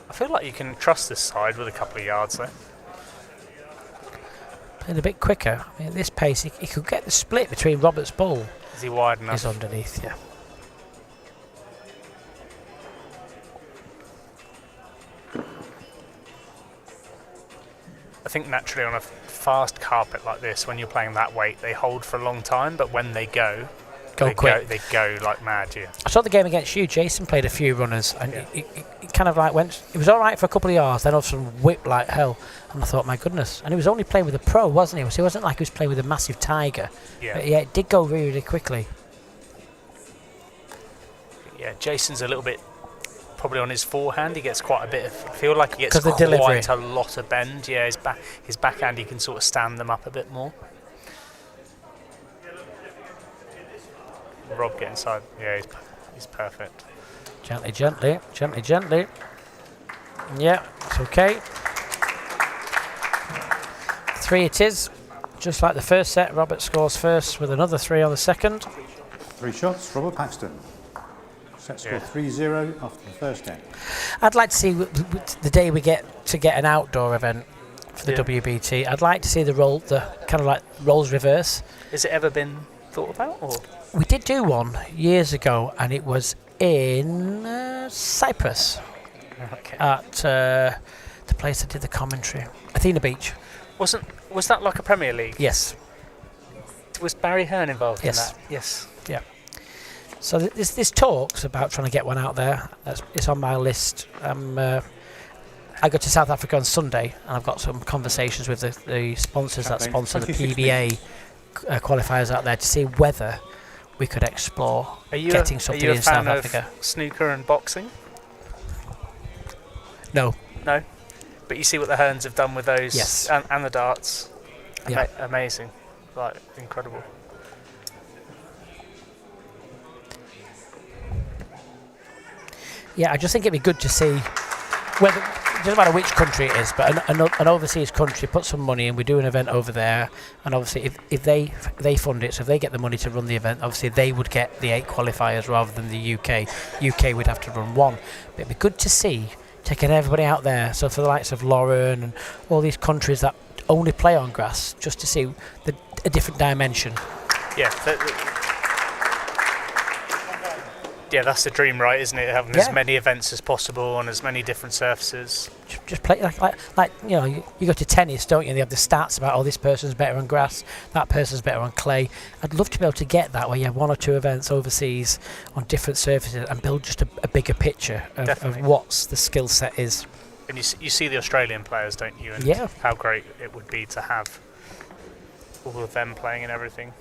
I feel like you can trust this side with a couple of yards though. Playing a bit quicker. I mean, at this pace, he could get the split between Robert's ball. Is he wide enough? He's underneath, yeah. I think naturally on a fast carpet like this, when you're playing that weight, they hold for a long time, but when they go quick. They go like mad, yeah. I saw the game against you. Jason played a few runners, and it kind of like went. It was all right for a couple of yards, then all of a sudden whipped like hell. And I thought, my goodness. And he was only playing with a pro, wasn't he? So it wasn't like he was playing with a massive tiger. Yeah. But yeah, it did go really, really quickly. Yeah, Jason's a little bit probably on his forehand, he gets quite a bit of. I feel like he gets 'Cause the delivery. quite a lot of bend. Yeah, his backhand, he can sort of stand them up a bit more. Rob get inside. Yeah, he's perfect. Gently, gently, gently, gently. Yeah, it's okay. 3 it is. Just like the first set, Robert scores first with another 3 on the second. 3 shots, Robert Paxton. Set score 3-0 after the first end. I'd like to see the day we get an outdoor event for the WBT. I'd like to see the kind of like roles reverse. Has it ever been thought about? Or? We did do one years ago, and it was in Cyprus at the place that did the commentary, Athena Beach. Was that like a Premier League? Yes. Was Barry Hearn involved Yes. in that? Yes. Yeah. So this talks about trying to get one out there. It's on my list. I go to South Africa on Sunday, and I've got some conversations with the sponsors that sponsor the PBA qualifiers out there to see whether we could explore getting something in South Africa. Snooker and boxing? No. No? But you see what the Hearns have done with those, Yes. and the darts. Yeah. Amazing. Like, incredible. Yeah, I just think it'd be good to see whether, it doesn't matter which country it is, but an overseas country put some money in, we do an event over there, and obviously if they fund it, so if they get the money to run the event, obviously they would get the 8 qualifiers rather than the UK. UK would have to run 1. But it'd be good to see, taking everybody out there, so for the likes of Loren and all these countries that only play on grass, just to see a different dimension. Yeah. Yeah, that's the dream, right? Isn't it? Having as many events as possible on as many different surfaces. Just play like you know, you go to tennis, don't you? And they have the stats about, oh, this person's better on grass, that person's better on clay. I'd love to be able to get that where you have 1 or 2 events overseas on different surfaces and build just a bigger picture of what's the skill set is. And you see the Australian players, don't you? And how great it would be to have all of them playing and everything.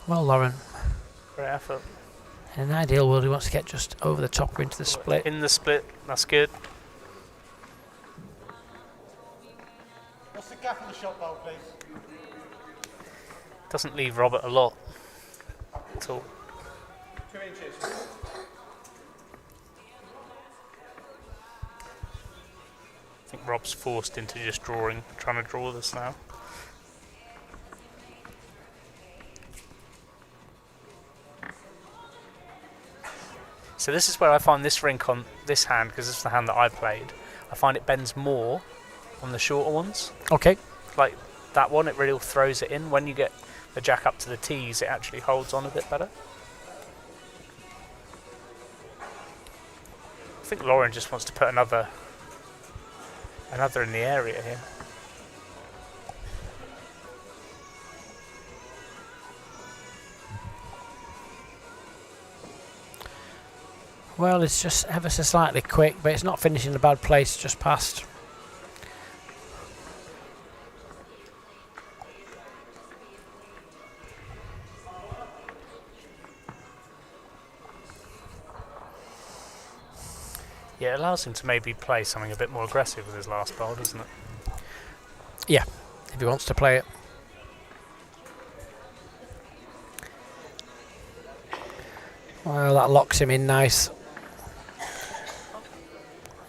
Well, Loren, Great effort. in an ideal world, he wants to get just over the top or into the split. In the split, that's good. What's the gap in the shot bowl, please? Doesn't leave Robert a lot at all. 2 inches. I think Rob's forced into just trying to draw this now. So this is where I find this rink on this hand, because this is the hand that I played, I find it bends more on the shorter ones. Okay. Like that one, it really throws it in. When you get the jack up to the tees, it actually holds on a bit better. I think Loren just wants to put another in the area here. Well, it's just ever so slightly quick, but it's not finishing in a bad place, just past. Yeah, it allows him to maybe play something a bit more aggressive with his last bowl, doesn't it? Yeah, if he wants to play it. Well, that locks him in nice.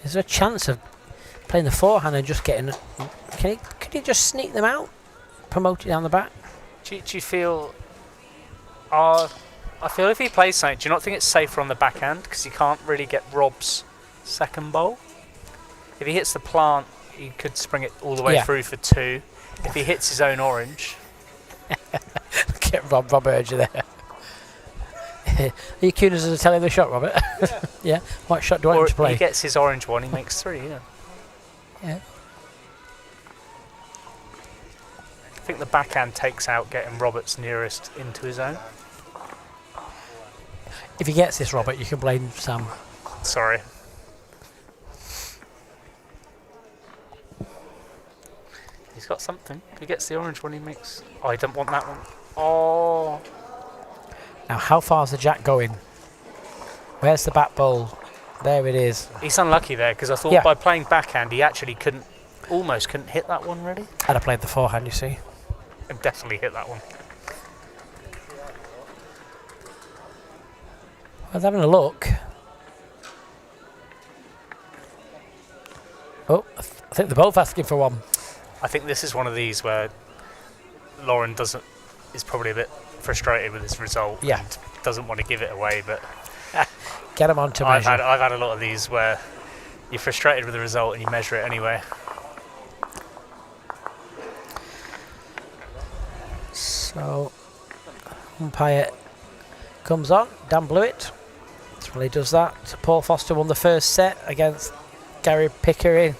Is there a chance of playing the forehand and just getting... Could he just sneak them out? Promote it down the back? Do you feel... I feel if he plays something, do you not think it's safer on the backhand? Because you can't really get Rob's second bowl. If he hits the plant, he could spring it all the way through for 2. If he hits his own orange... Get Rob Urger there. Are you keen as to tell him the shot, Robert? Yeah. Yeah? What shot do I want to play? He gets his orange one, he makes 3, yeah. Yeah. I think the backhand takes out getting Robert's nearest into his own. If he gets this, Robert, you can blame Sam. Sorry. He's got something. If he gets the orange one, he makes... Oh, he doesn't want that one. Oh. Now, how far is the jack going? Where's the back bowl? There it is. He's unlucky there, because I thought by playing backhand, he actually almost couldn't hit that one, really. I'd have played the forehand, you see. And definitely hit that one. I was having a look. Oh, I think they're both asking for one. I think this is one of these where Loren is probably a bit frustrated with his result. Yeah. And doesn't want to give it away, but Get him on to measure. I've had a lot of these where you're frustrated with the result and you measure it anyway. So, umpire comes on. Dan Blewett. That's when he does that. So Paul Foster won the first set against Gary Pickering.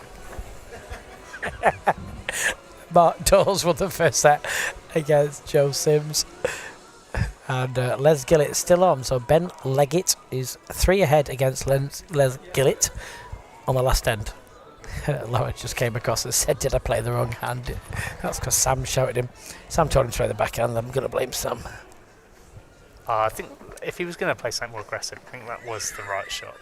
Mark Dawes won the first set against Joe Sims. And Les Gillett still on. So Ben Leggett is 3 ahead against Les Gillett on the last end. Loren just came across and said, did I play the wrong hand? That's because Sam shouted him. Sam told him to play the backhand. I'm going to blame Sam. I think if he was going to play something more aggressive, I think that was the right shot.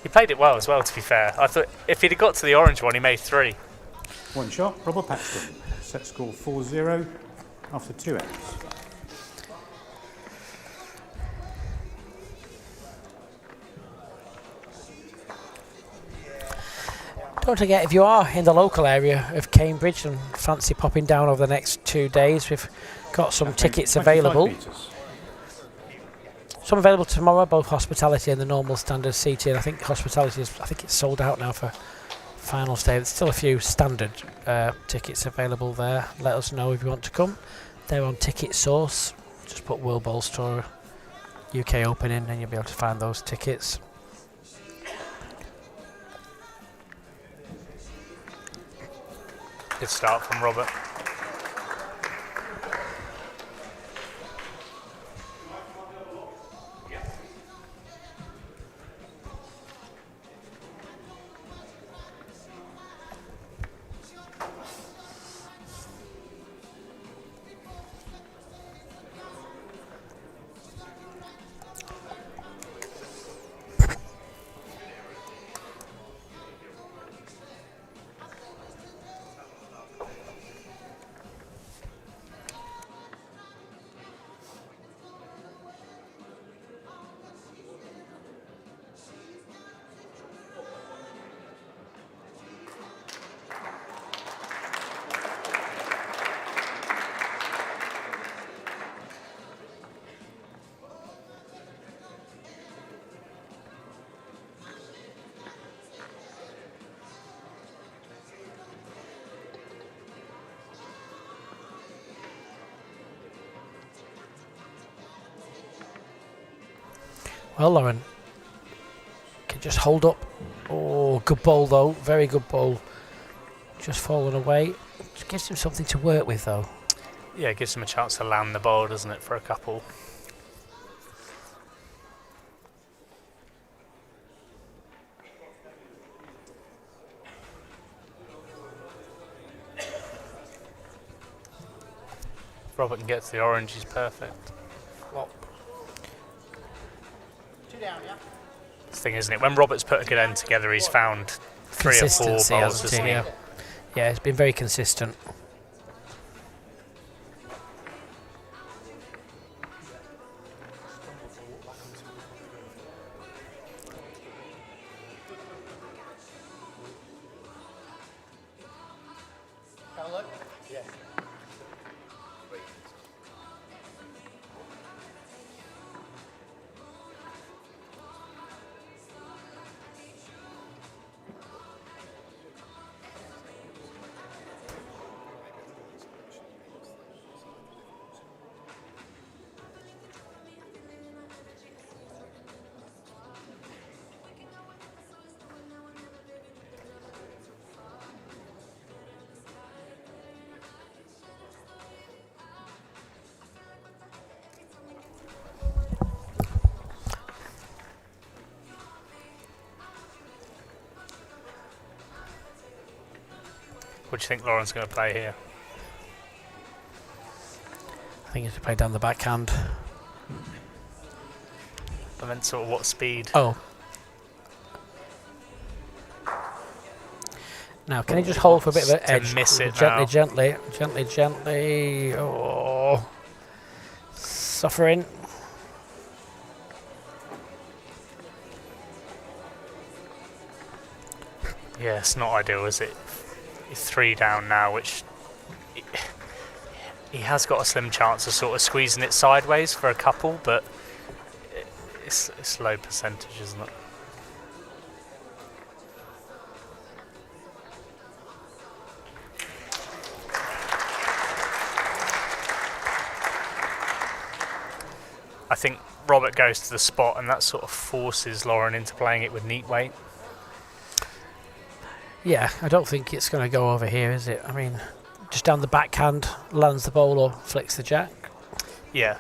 He played it well as well, to be fair. I thought if he'd have got to the orange one, he made 3. 1 shot, Robert Paxton. Set score 4-0 after 2 ends. Don't forget, if you are in the local area of Cambridge and fancy popping down over the next 2 days, we've got some tickets available. Some available tomorrow, both hospitality and the normal standard seating. I think hospitality it's sold out now for final day. There's still a few standard tickets available there. Let us know if you want to come. They're on Ticket Source. Just put World Bowls Tour UK Open in and you'll be able to find those tickets. Good start from Robert. Well, Loren can just hold up. Oh, good ball though. Very good ball. Just fallen away. Just gives him something to work with though. Yeah, it gives him a chance to land the ball, doesn't it, for a couple. If Robert can get to the orange, he's perfect. Flop. 2 down, yeah. This thing, isn't it? When Robert's put a good end together, he's found 3 or 4 Consistency, bowls, hasn't hasn't he? he? Yeah, it's been very consistent. Have a look. Yeah. What do you think Loren's going to play here? I think he's to play down the backhand. And then sort of what speed? Oh. Now, can he just hold for a bit of an To edge? miss it Gently, now. gently. Oh. Suffering. Yeah, it's not ideal, is it? He's 3 down now, which he has got a slim chance of sort of squeezing it sideways for a couple, but it's low percentage, isn't it? I think Robert goes to the spot, and that sort of forces Loren into playing it with neat weight. Yeah, I don't think it's going to go over here, is it? I mean, just down the backhand, lands the ball or flicks the jack. Yeah.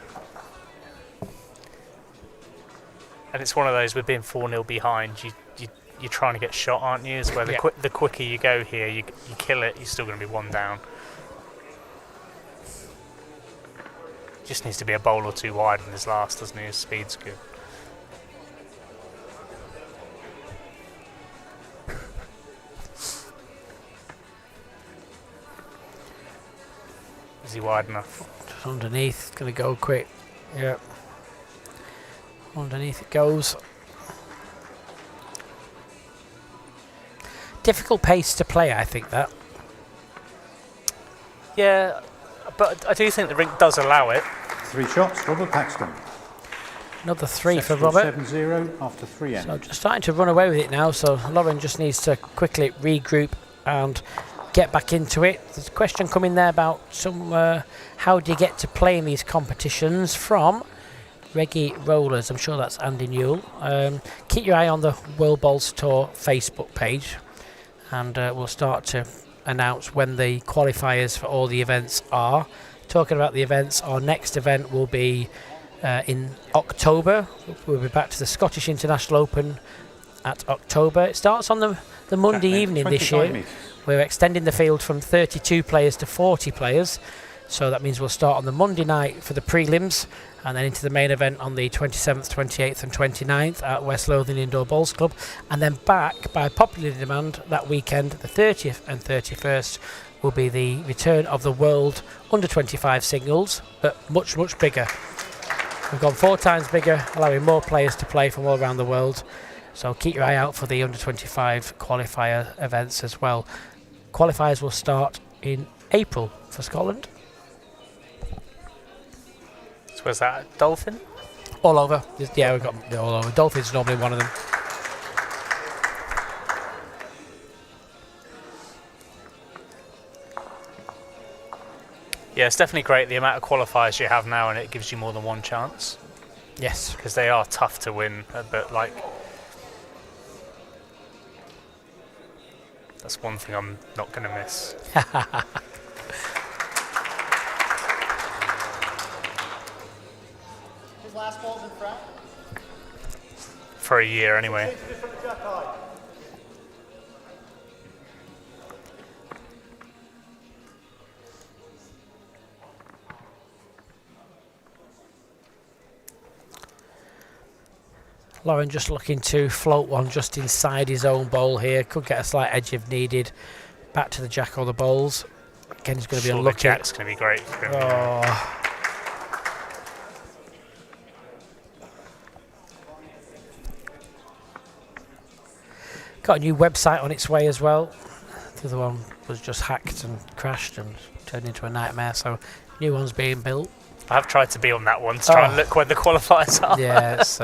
And it's one of those, with being 4-0 behind, you're trying to get shot, aren't you? Is where the quicker you go here, you kill it, you're still going to be 1 down. Just needs to be a bowl or 2 wide in his last, doesn't he? His speed's good. Is he wide enough? Just underneath, going to go quick. Yeah. Underneath it goes. Difficult pace to play, I think, that. Yeah, but I do think the rink does allow it. 3 shots, Robert Paxton. Another 3 for Set Robert. 7-0 after 3 ends. So just starting to run away with it now, so Loren just needs to quickly regroup and get back into it. There's a question coming there about how do you get to play in these competitions from Reggie Rollers. I'm sure that's Andy Newell. Keep your eye on the World Bowls Tour Facebook page, and we'll start to announce when the qualifiers for all the events are. Talking about the events, our next event will be in October. We'll be back to the Scottish International Open at October. It starts on the Monday evening this year. Meters. We're extending the field from 32 players to 40 players. So that means we'll start on the Monday night for the prelims, and then into the main event on the 27th, 28th and 29th at West Lothian Indoor Bowls Club, and then back by popular demand that weekend, the 30th and 31st, will be the return of the World Under-25 singles, but much, much bigger. We've gone 4 times bigger, allowing more players to play from all around the world. So keep your eye out for the Under-25 qualifier events as well. Qualifiers will start in April for Scotland. So where's that? Dolphin? All over. Yeah, we've got all over. Dolphin's normally one of them. Yeah, it's definitely great the amount of qualifiers you have now, and it gives you more than one chance. Yes. Because they are tough to win, but like, that's one thing I'm not going to miss. His last ball's in front. For a year, anyway. Just from the jack eye. Loren just looking to float one just inside his own bowl here. Could get a slight edge if needed. Back to the jack or the bowls. Again, he's going to be Sure, the unlucky. jack's going to be great for him. Oh. Got a new website on its way as well. The other one was just hacked and crashed and turned into a nightmare, so new one's being built. I have tried to be on that one to try and look where the qualifiers are. Yeah, it's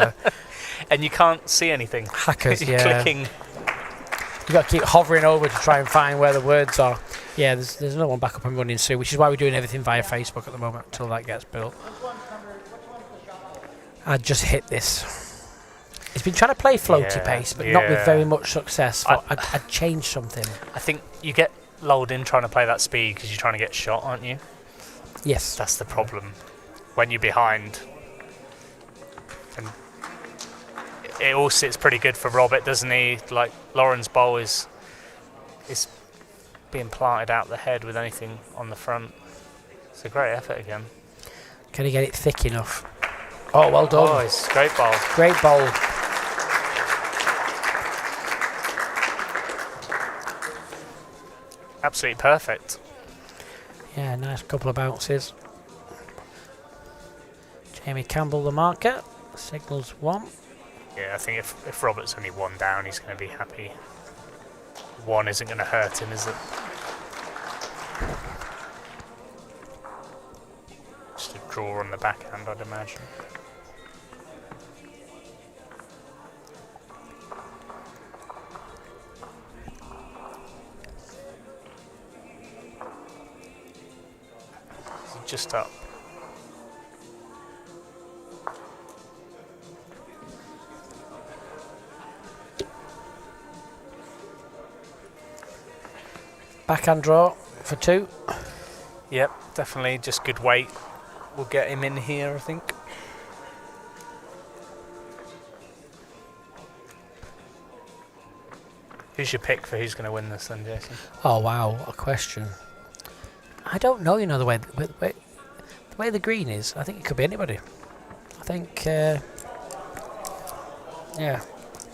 And you can't see anything. hackers, You're yeah. clicking. You've got to keep hovering over to try and find where the words are. Yeah, there's another one back up and running soon, which is why we're doing everything via Facebook at the moment until that gets built. I just hit this. He's been trying to play floaty pace, but not with very much success. I'd change something. I think you get lulled in trying to play that speed because you're trying to get shot, aren't you? Yes. That's the problem. When you're behind. And it all sits pretty good for Robert, doesn't he? Like, Loren's bowl is being planted out the head with anything on the front. It's a great effort again. Can he get it thick enough? Oh, well done. Oh, it's a great bowl. Great bowl. Absolutely perfect. Yeah, nice couple of bounces. Jamie Campbell, the marker, signals 1. Yeah, I think if Robert's only 1 down, he's going to be happy. 1 isn't going to hurt him, is it? Just a draw on the backhand, I'd imagine. Is he just up? Backhand draw for 2. Yep, definitely. Just good weight. We'll get him in here, I think. Who's your pick for who's going to win this then, Jason? Oh, wow, what a question. I don't know, the way the green is, I think it could be anybody. I think, yeah,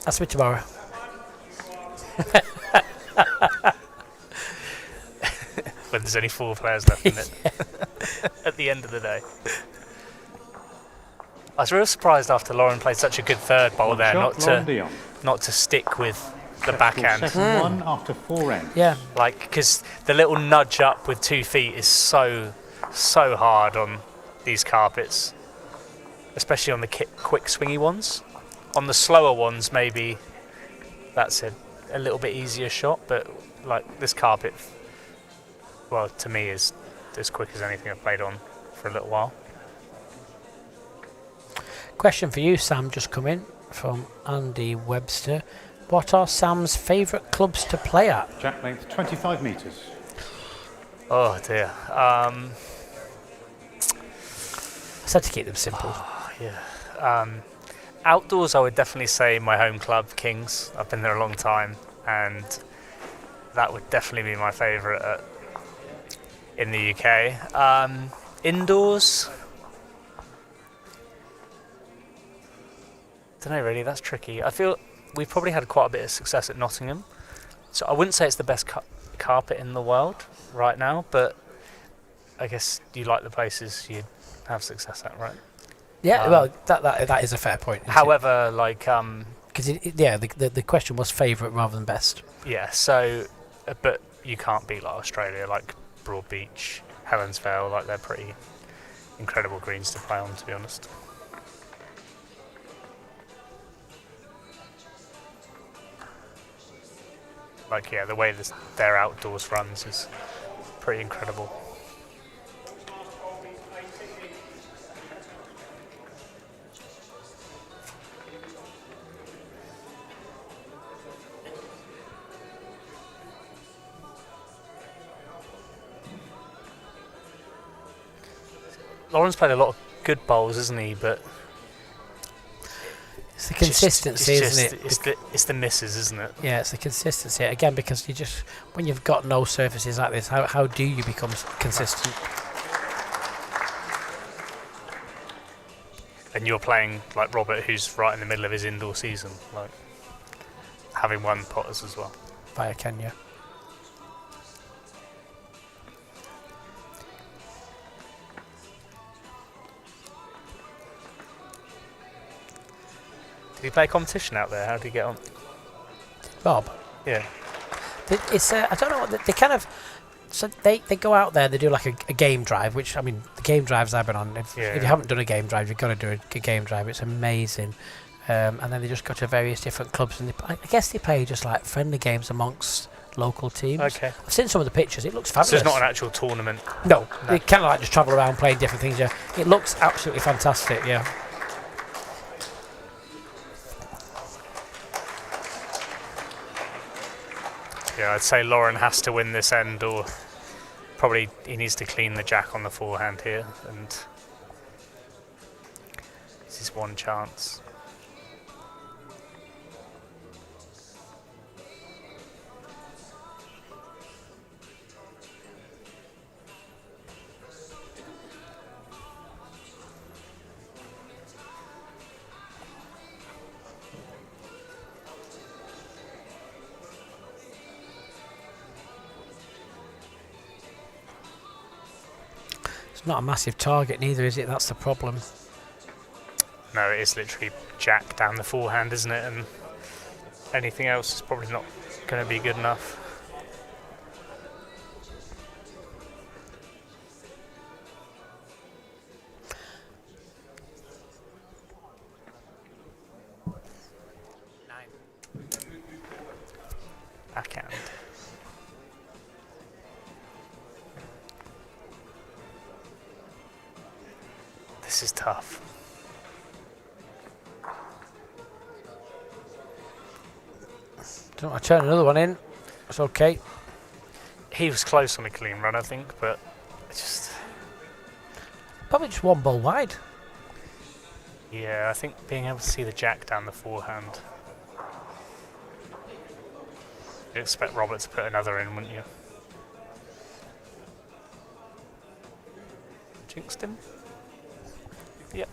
ask me tomorrow. When there's only 4 players left in it. At the end of the day. I was real surprised after Loren played such a good third bowl there not to stick with the backhand. Second one after 4 ends. Yeah. Like, because the little nudge up with 2 feet is so hard on these carpets. Especially on the quick swingy ones. On the slower ones, maybe that's a little bit easier shot, but like this carpet, well, to me is as quick as anything I've played on for a little while. Question for you, Sam, just come in from Andy Webster. What are Sam's favourite clubs to play at? Jack length 25 metres. Oh dear. I said to keep them simple. Yeah. Outdoors, I would definitely say my home club, Kings. I've been there a long time, and that would definitely be my favourite in the UK. Indoors, don't know really. That's tricky. I feel we've probably had quite a bit of success at Nottingham, so I wouldn't say it's the best carpet in the world right now, but I guess you like the places you have success at, right? Yeah, well, that is a fair point. However, like, because the question was favourite rather than best. Yeah. So, but you can't beat like Australia, like Broadbeach, Helensvale. Like they're pretty incredible greens to play on, to be honest. Like, yeah, the way their outdoors runs is pretty incredible. Loren's played a lot of good bowls, isn't he? But it's the consistency, isn't it? It's the misses, isn't it? Yeah, it's the consistency again, because you just when you've got no surfaces like this, how do you become consistent? And you're playing like Robert, who's right in the middle of his indoor season, like having won Potters as well. Via Kenya. Did he play competition out there? How did he get on? Bob? Yeah. It's I don't know what they kind of. So they go out there, they do like a game drive, which I mean the game drives I've been on. If you haven't done a game drive, you've got to do a game drive. It's amazing. And then they just go to various different clubs, and I guess they play just like friendly games amongst local teams. Okay. I've seen some of the pictures. It looks fabulous. So it's not an actual tournament. No. They kind of like just travel around playing different things. Yeah, it looks absolutely fantastic. Yeah. Yeah, I'd say Loren has to win this end, or probably he needs to clean the jack on the forehand here, and this is one chance. not a massive target neither, is it? That's the problem. No, it is literally jack down the forehand, isn't it? And anything else is probably not going to be good enough. Backhand. This is tough. Don't want to turn another one in. It's okay. He was close on a clean run, I think, but it's just... Probably just one ball wide. Yeah, I think being able to see the jack down the forehand. You'd expect Robert to put another in, wouldn't you? Jinxed him? Yep.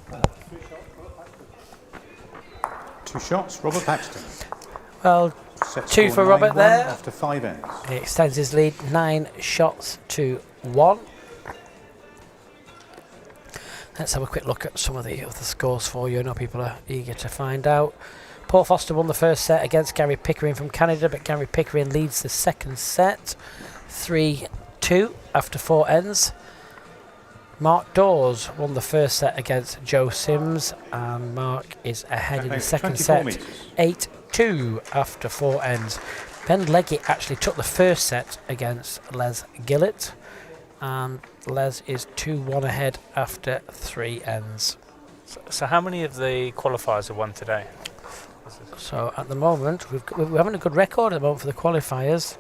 2 shots, Robert Paxton. Well, Set 2 score for Robert 9-1 there. After 5 ends. He extends his lead 9 shots to 1. Let's have a quick look at some of the other scores for you. I know people are eager to find out. Paul Foster won the first set against Gary Pickering from Canada, but Gary Pickering leads the second set 3-2 after 4 ends. Mark Dawes won the first set against Joe Sims, and Mark is ahead in the second set 8-2 after 4 ends. Ben Leggett actually took the first set against Les Gillett, and Les is 2-1 ahead after 3 ends. So how many of the qualifiers have won today? So at the moment, we're having a good record at the moment for the qualifiers.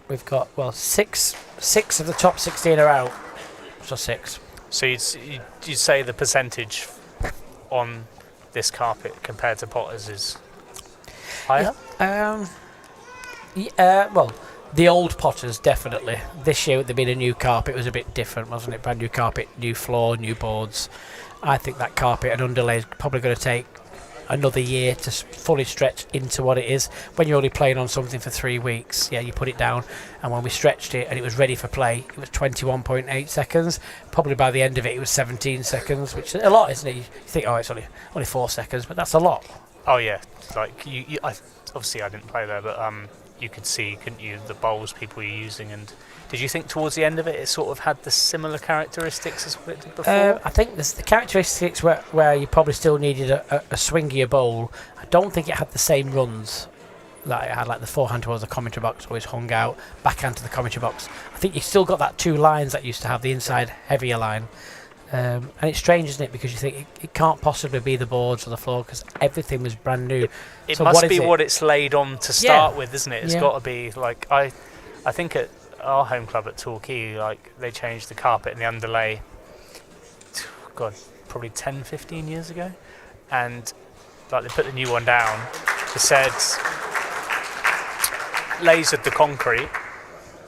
We've got, well, six of the top 16 are out. So 6. So you'd say the percentage on this carpet compared to Potter's is higher? Well, the old Potters, definitely. This year, with there being a new carpet, it was a bit different, wasn't it? Brand new carpet, new floor, new boards. I think that carpet and underlay is probably going to take another year to fully stretch into what it is. When you're only playing on something for 3 weeks, yeah, you put it down, and when we stretched it and it was ready for play, it was 21.8 seconds. Probably by the end of it, it was 17 seconds, which is a lot, isn't it? You think, oh, it's only 4 seconds, but that's a lot. Oh yeah, like obviously I didn't play there, but you could see, couldn't you, the bowls people were using, and did you think towards the end of it sort of had the similar characteristics as what it did before? I think the characteristics where you probably still needed a swingier bowl. I don't think it had the same runs that it had, like the forehand towards the commentary box always hung out, backhand to the commentary box. I think you still got that 2 lines that used to have the inside heavier line. And it's strange, isn't it? Because you think it can't possibly be the boards or the floor because everything was brand new. It so must be what it's laid on to start Yeah. with, isn't it? It's Yeah. got to be like I think at our home club at Torquay, like they changed the carpet and the underlay. God, probably 10, 15 years ago, and like they put the new one down. They said lasered the concrete,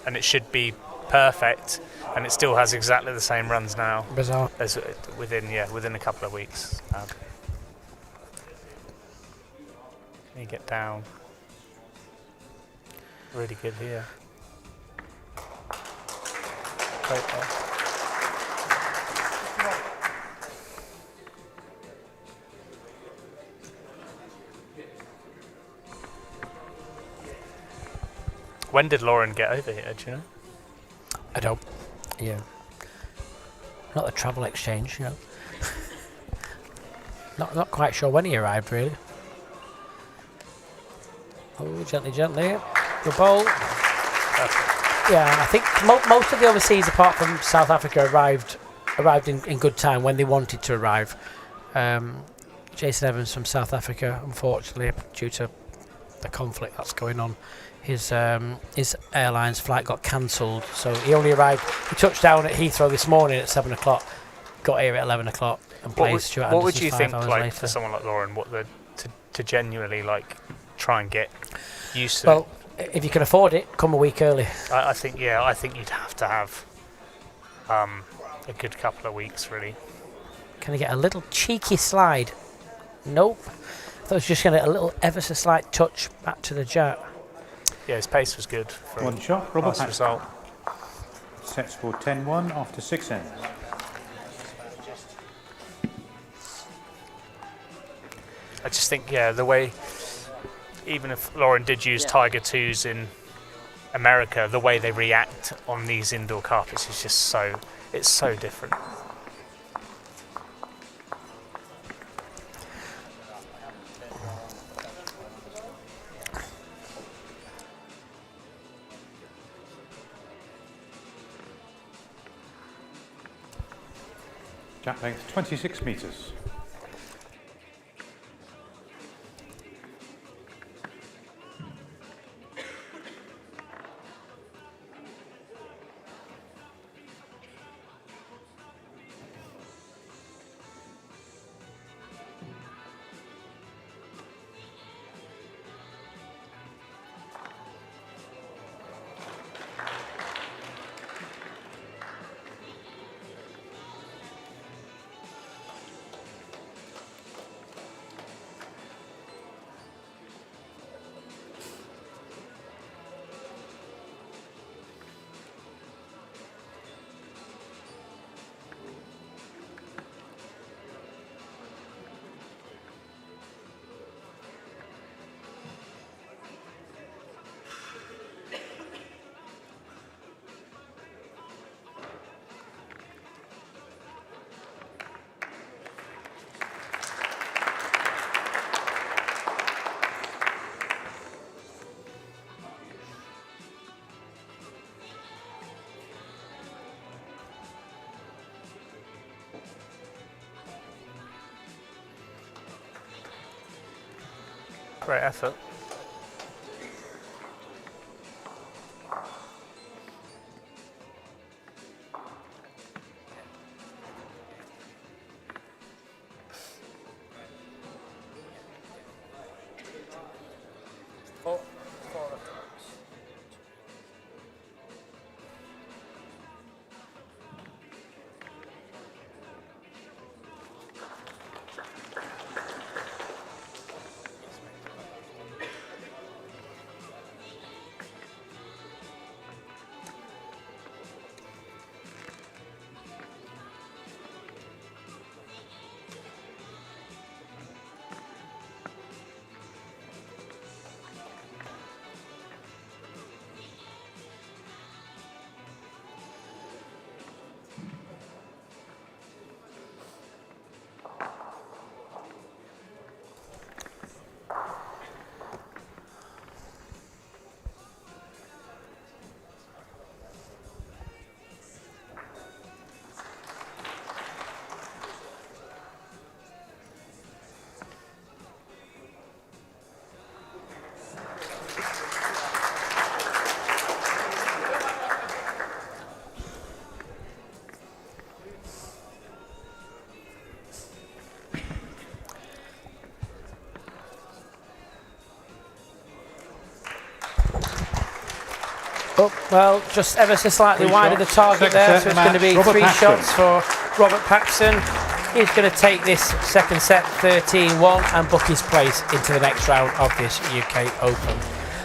and it should be perfect. And it still has exactly the same runs now. Bizarre. As within a couple of weeks. Can you get down? Really good here. Great ball. When did Loren get over here, do you know? I don't. Yeah. Not the travel exchange, you know. not quite sure when he arrived, really. Oh, gently. Good ball. Yeah, I think most of the overseas, apart from South Africa, arrived in good time when they wanted to arrive. Jason Evans from South Africa, unfortunately, due to the conflict that's going on, his airline's flight got cancelled, so he only arrived. He touched down at Heathrow this morning at 7 o'clock, got here at 11 o'clock, and played Stuart Anderson. What would you 5 think, hours like, later. for someone like Loren, to genuinely like try and get used to? Well, if you can afford it, come a week early. I think you'd have to have a good couple of weeks, really. Can I get a little cheeky slide? Nope. I thought it was just going to get a little ever so slight touch back to the jack. Yeah, his pace was good for One shot, Robert last Paxton. result. Set score 10-1 after 6 ends. I just think, the way, even if Loren did use Tiger 2s in America, the way they react on these indoor carpets is just it's so different. Jack length 26 metres. Great effort. Oh, well, just ever so slightly wide of the target there, so it's going to be Robert 3 Paxton. shots for Robert Paxton. He's going to take this second set 13-1 and book his place into the next round of this UK Open.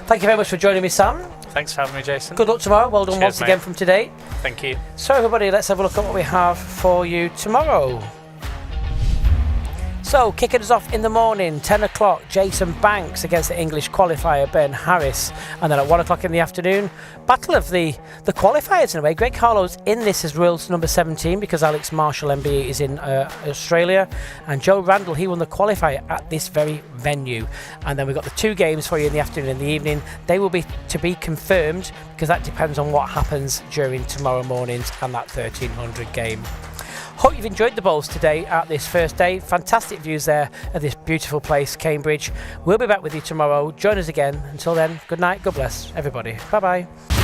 Thank you very much for joining me, Sam. Thanks for having me, Jason. Good luck tomorrow. Well done. Cheers, once again mate. from today. Thank you. So everybody, let's have a look at what we have for you tomorrow. So, kicking us off in the morning, 10 o'clock, Jason Banks against the English qualifier, Ben Harris. And then at 1 o'clock in the afternoon, battle of the qualifiers in a way. Greg Harlow's in this as world's number 17 because Alex Marshall MBE is in Australia. And Joe Randall, he won the qualifier at this very venue. And then we've got the 2 games for you in the afternoon and the evening. They will be to be confirmed because that depends on what happens during tomorrow morning's and that 1300 game. Hope you've enjoyed the bowls today at this first day. Fantastic views there of this beautiful place, Cambridge. We'll be back with you tomorrow. Join us again. Until then, good night, God bless everybody. Bye-bye.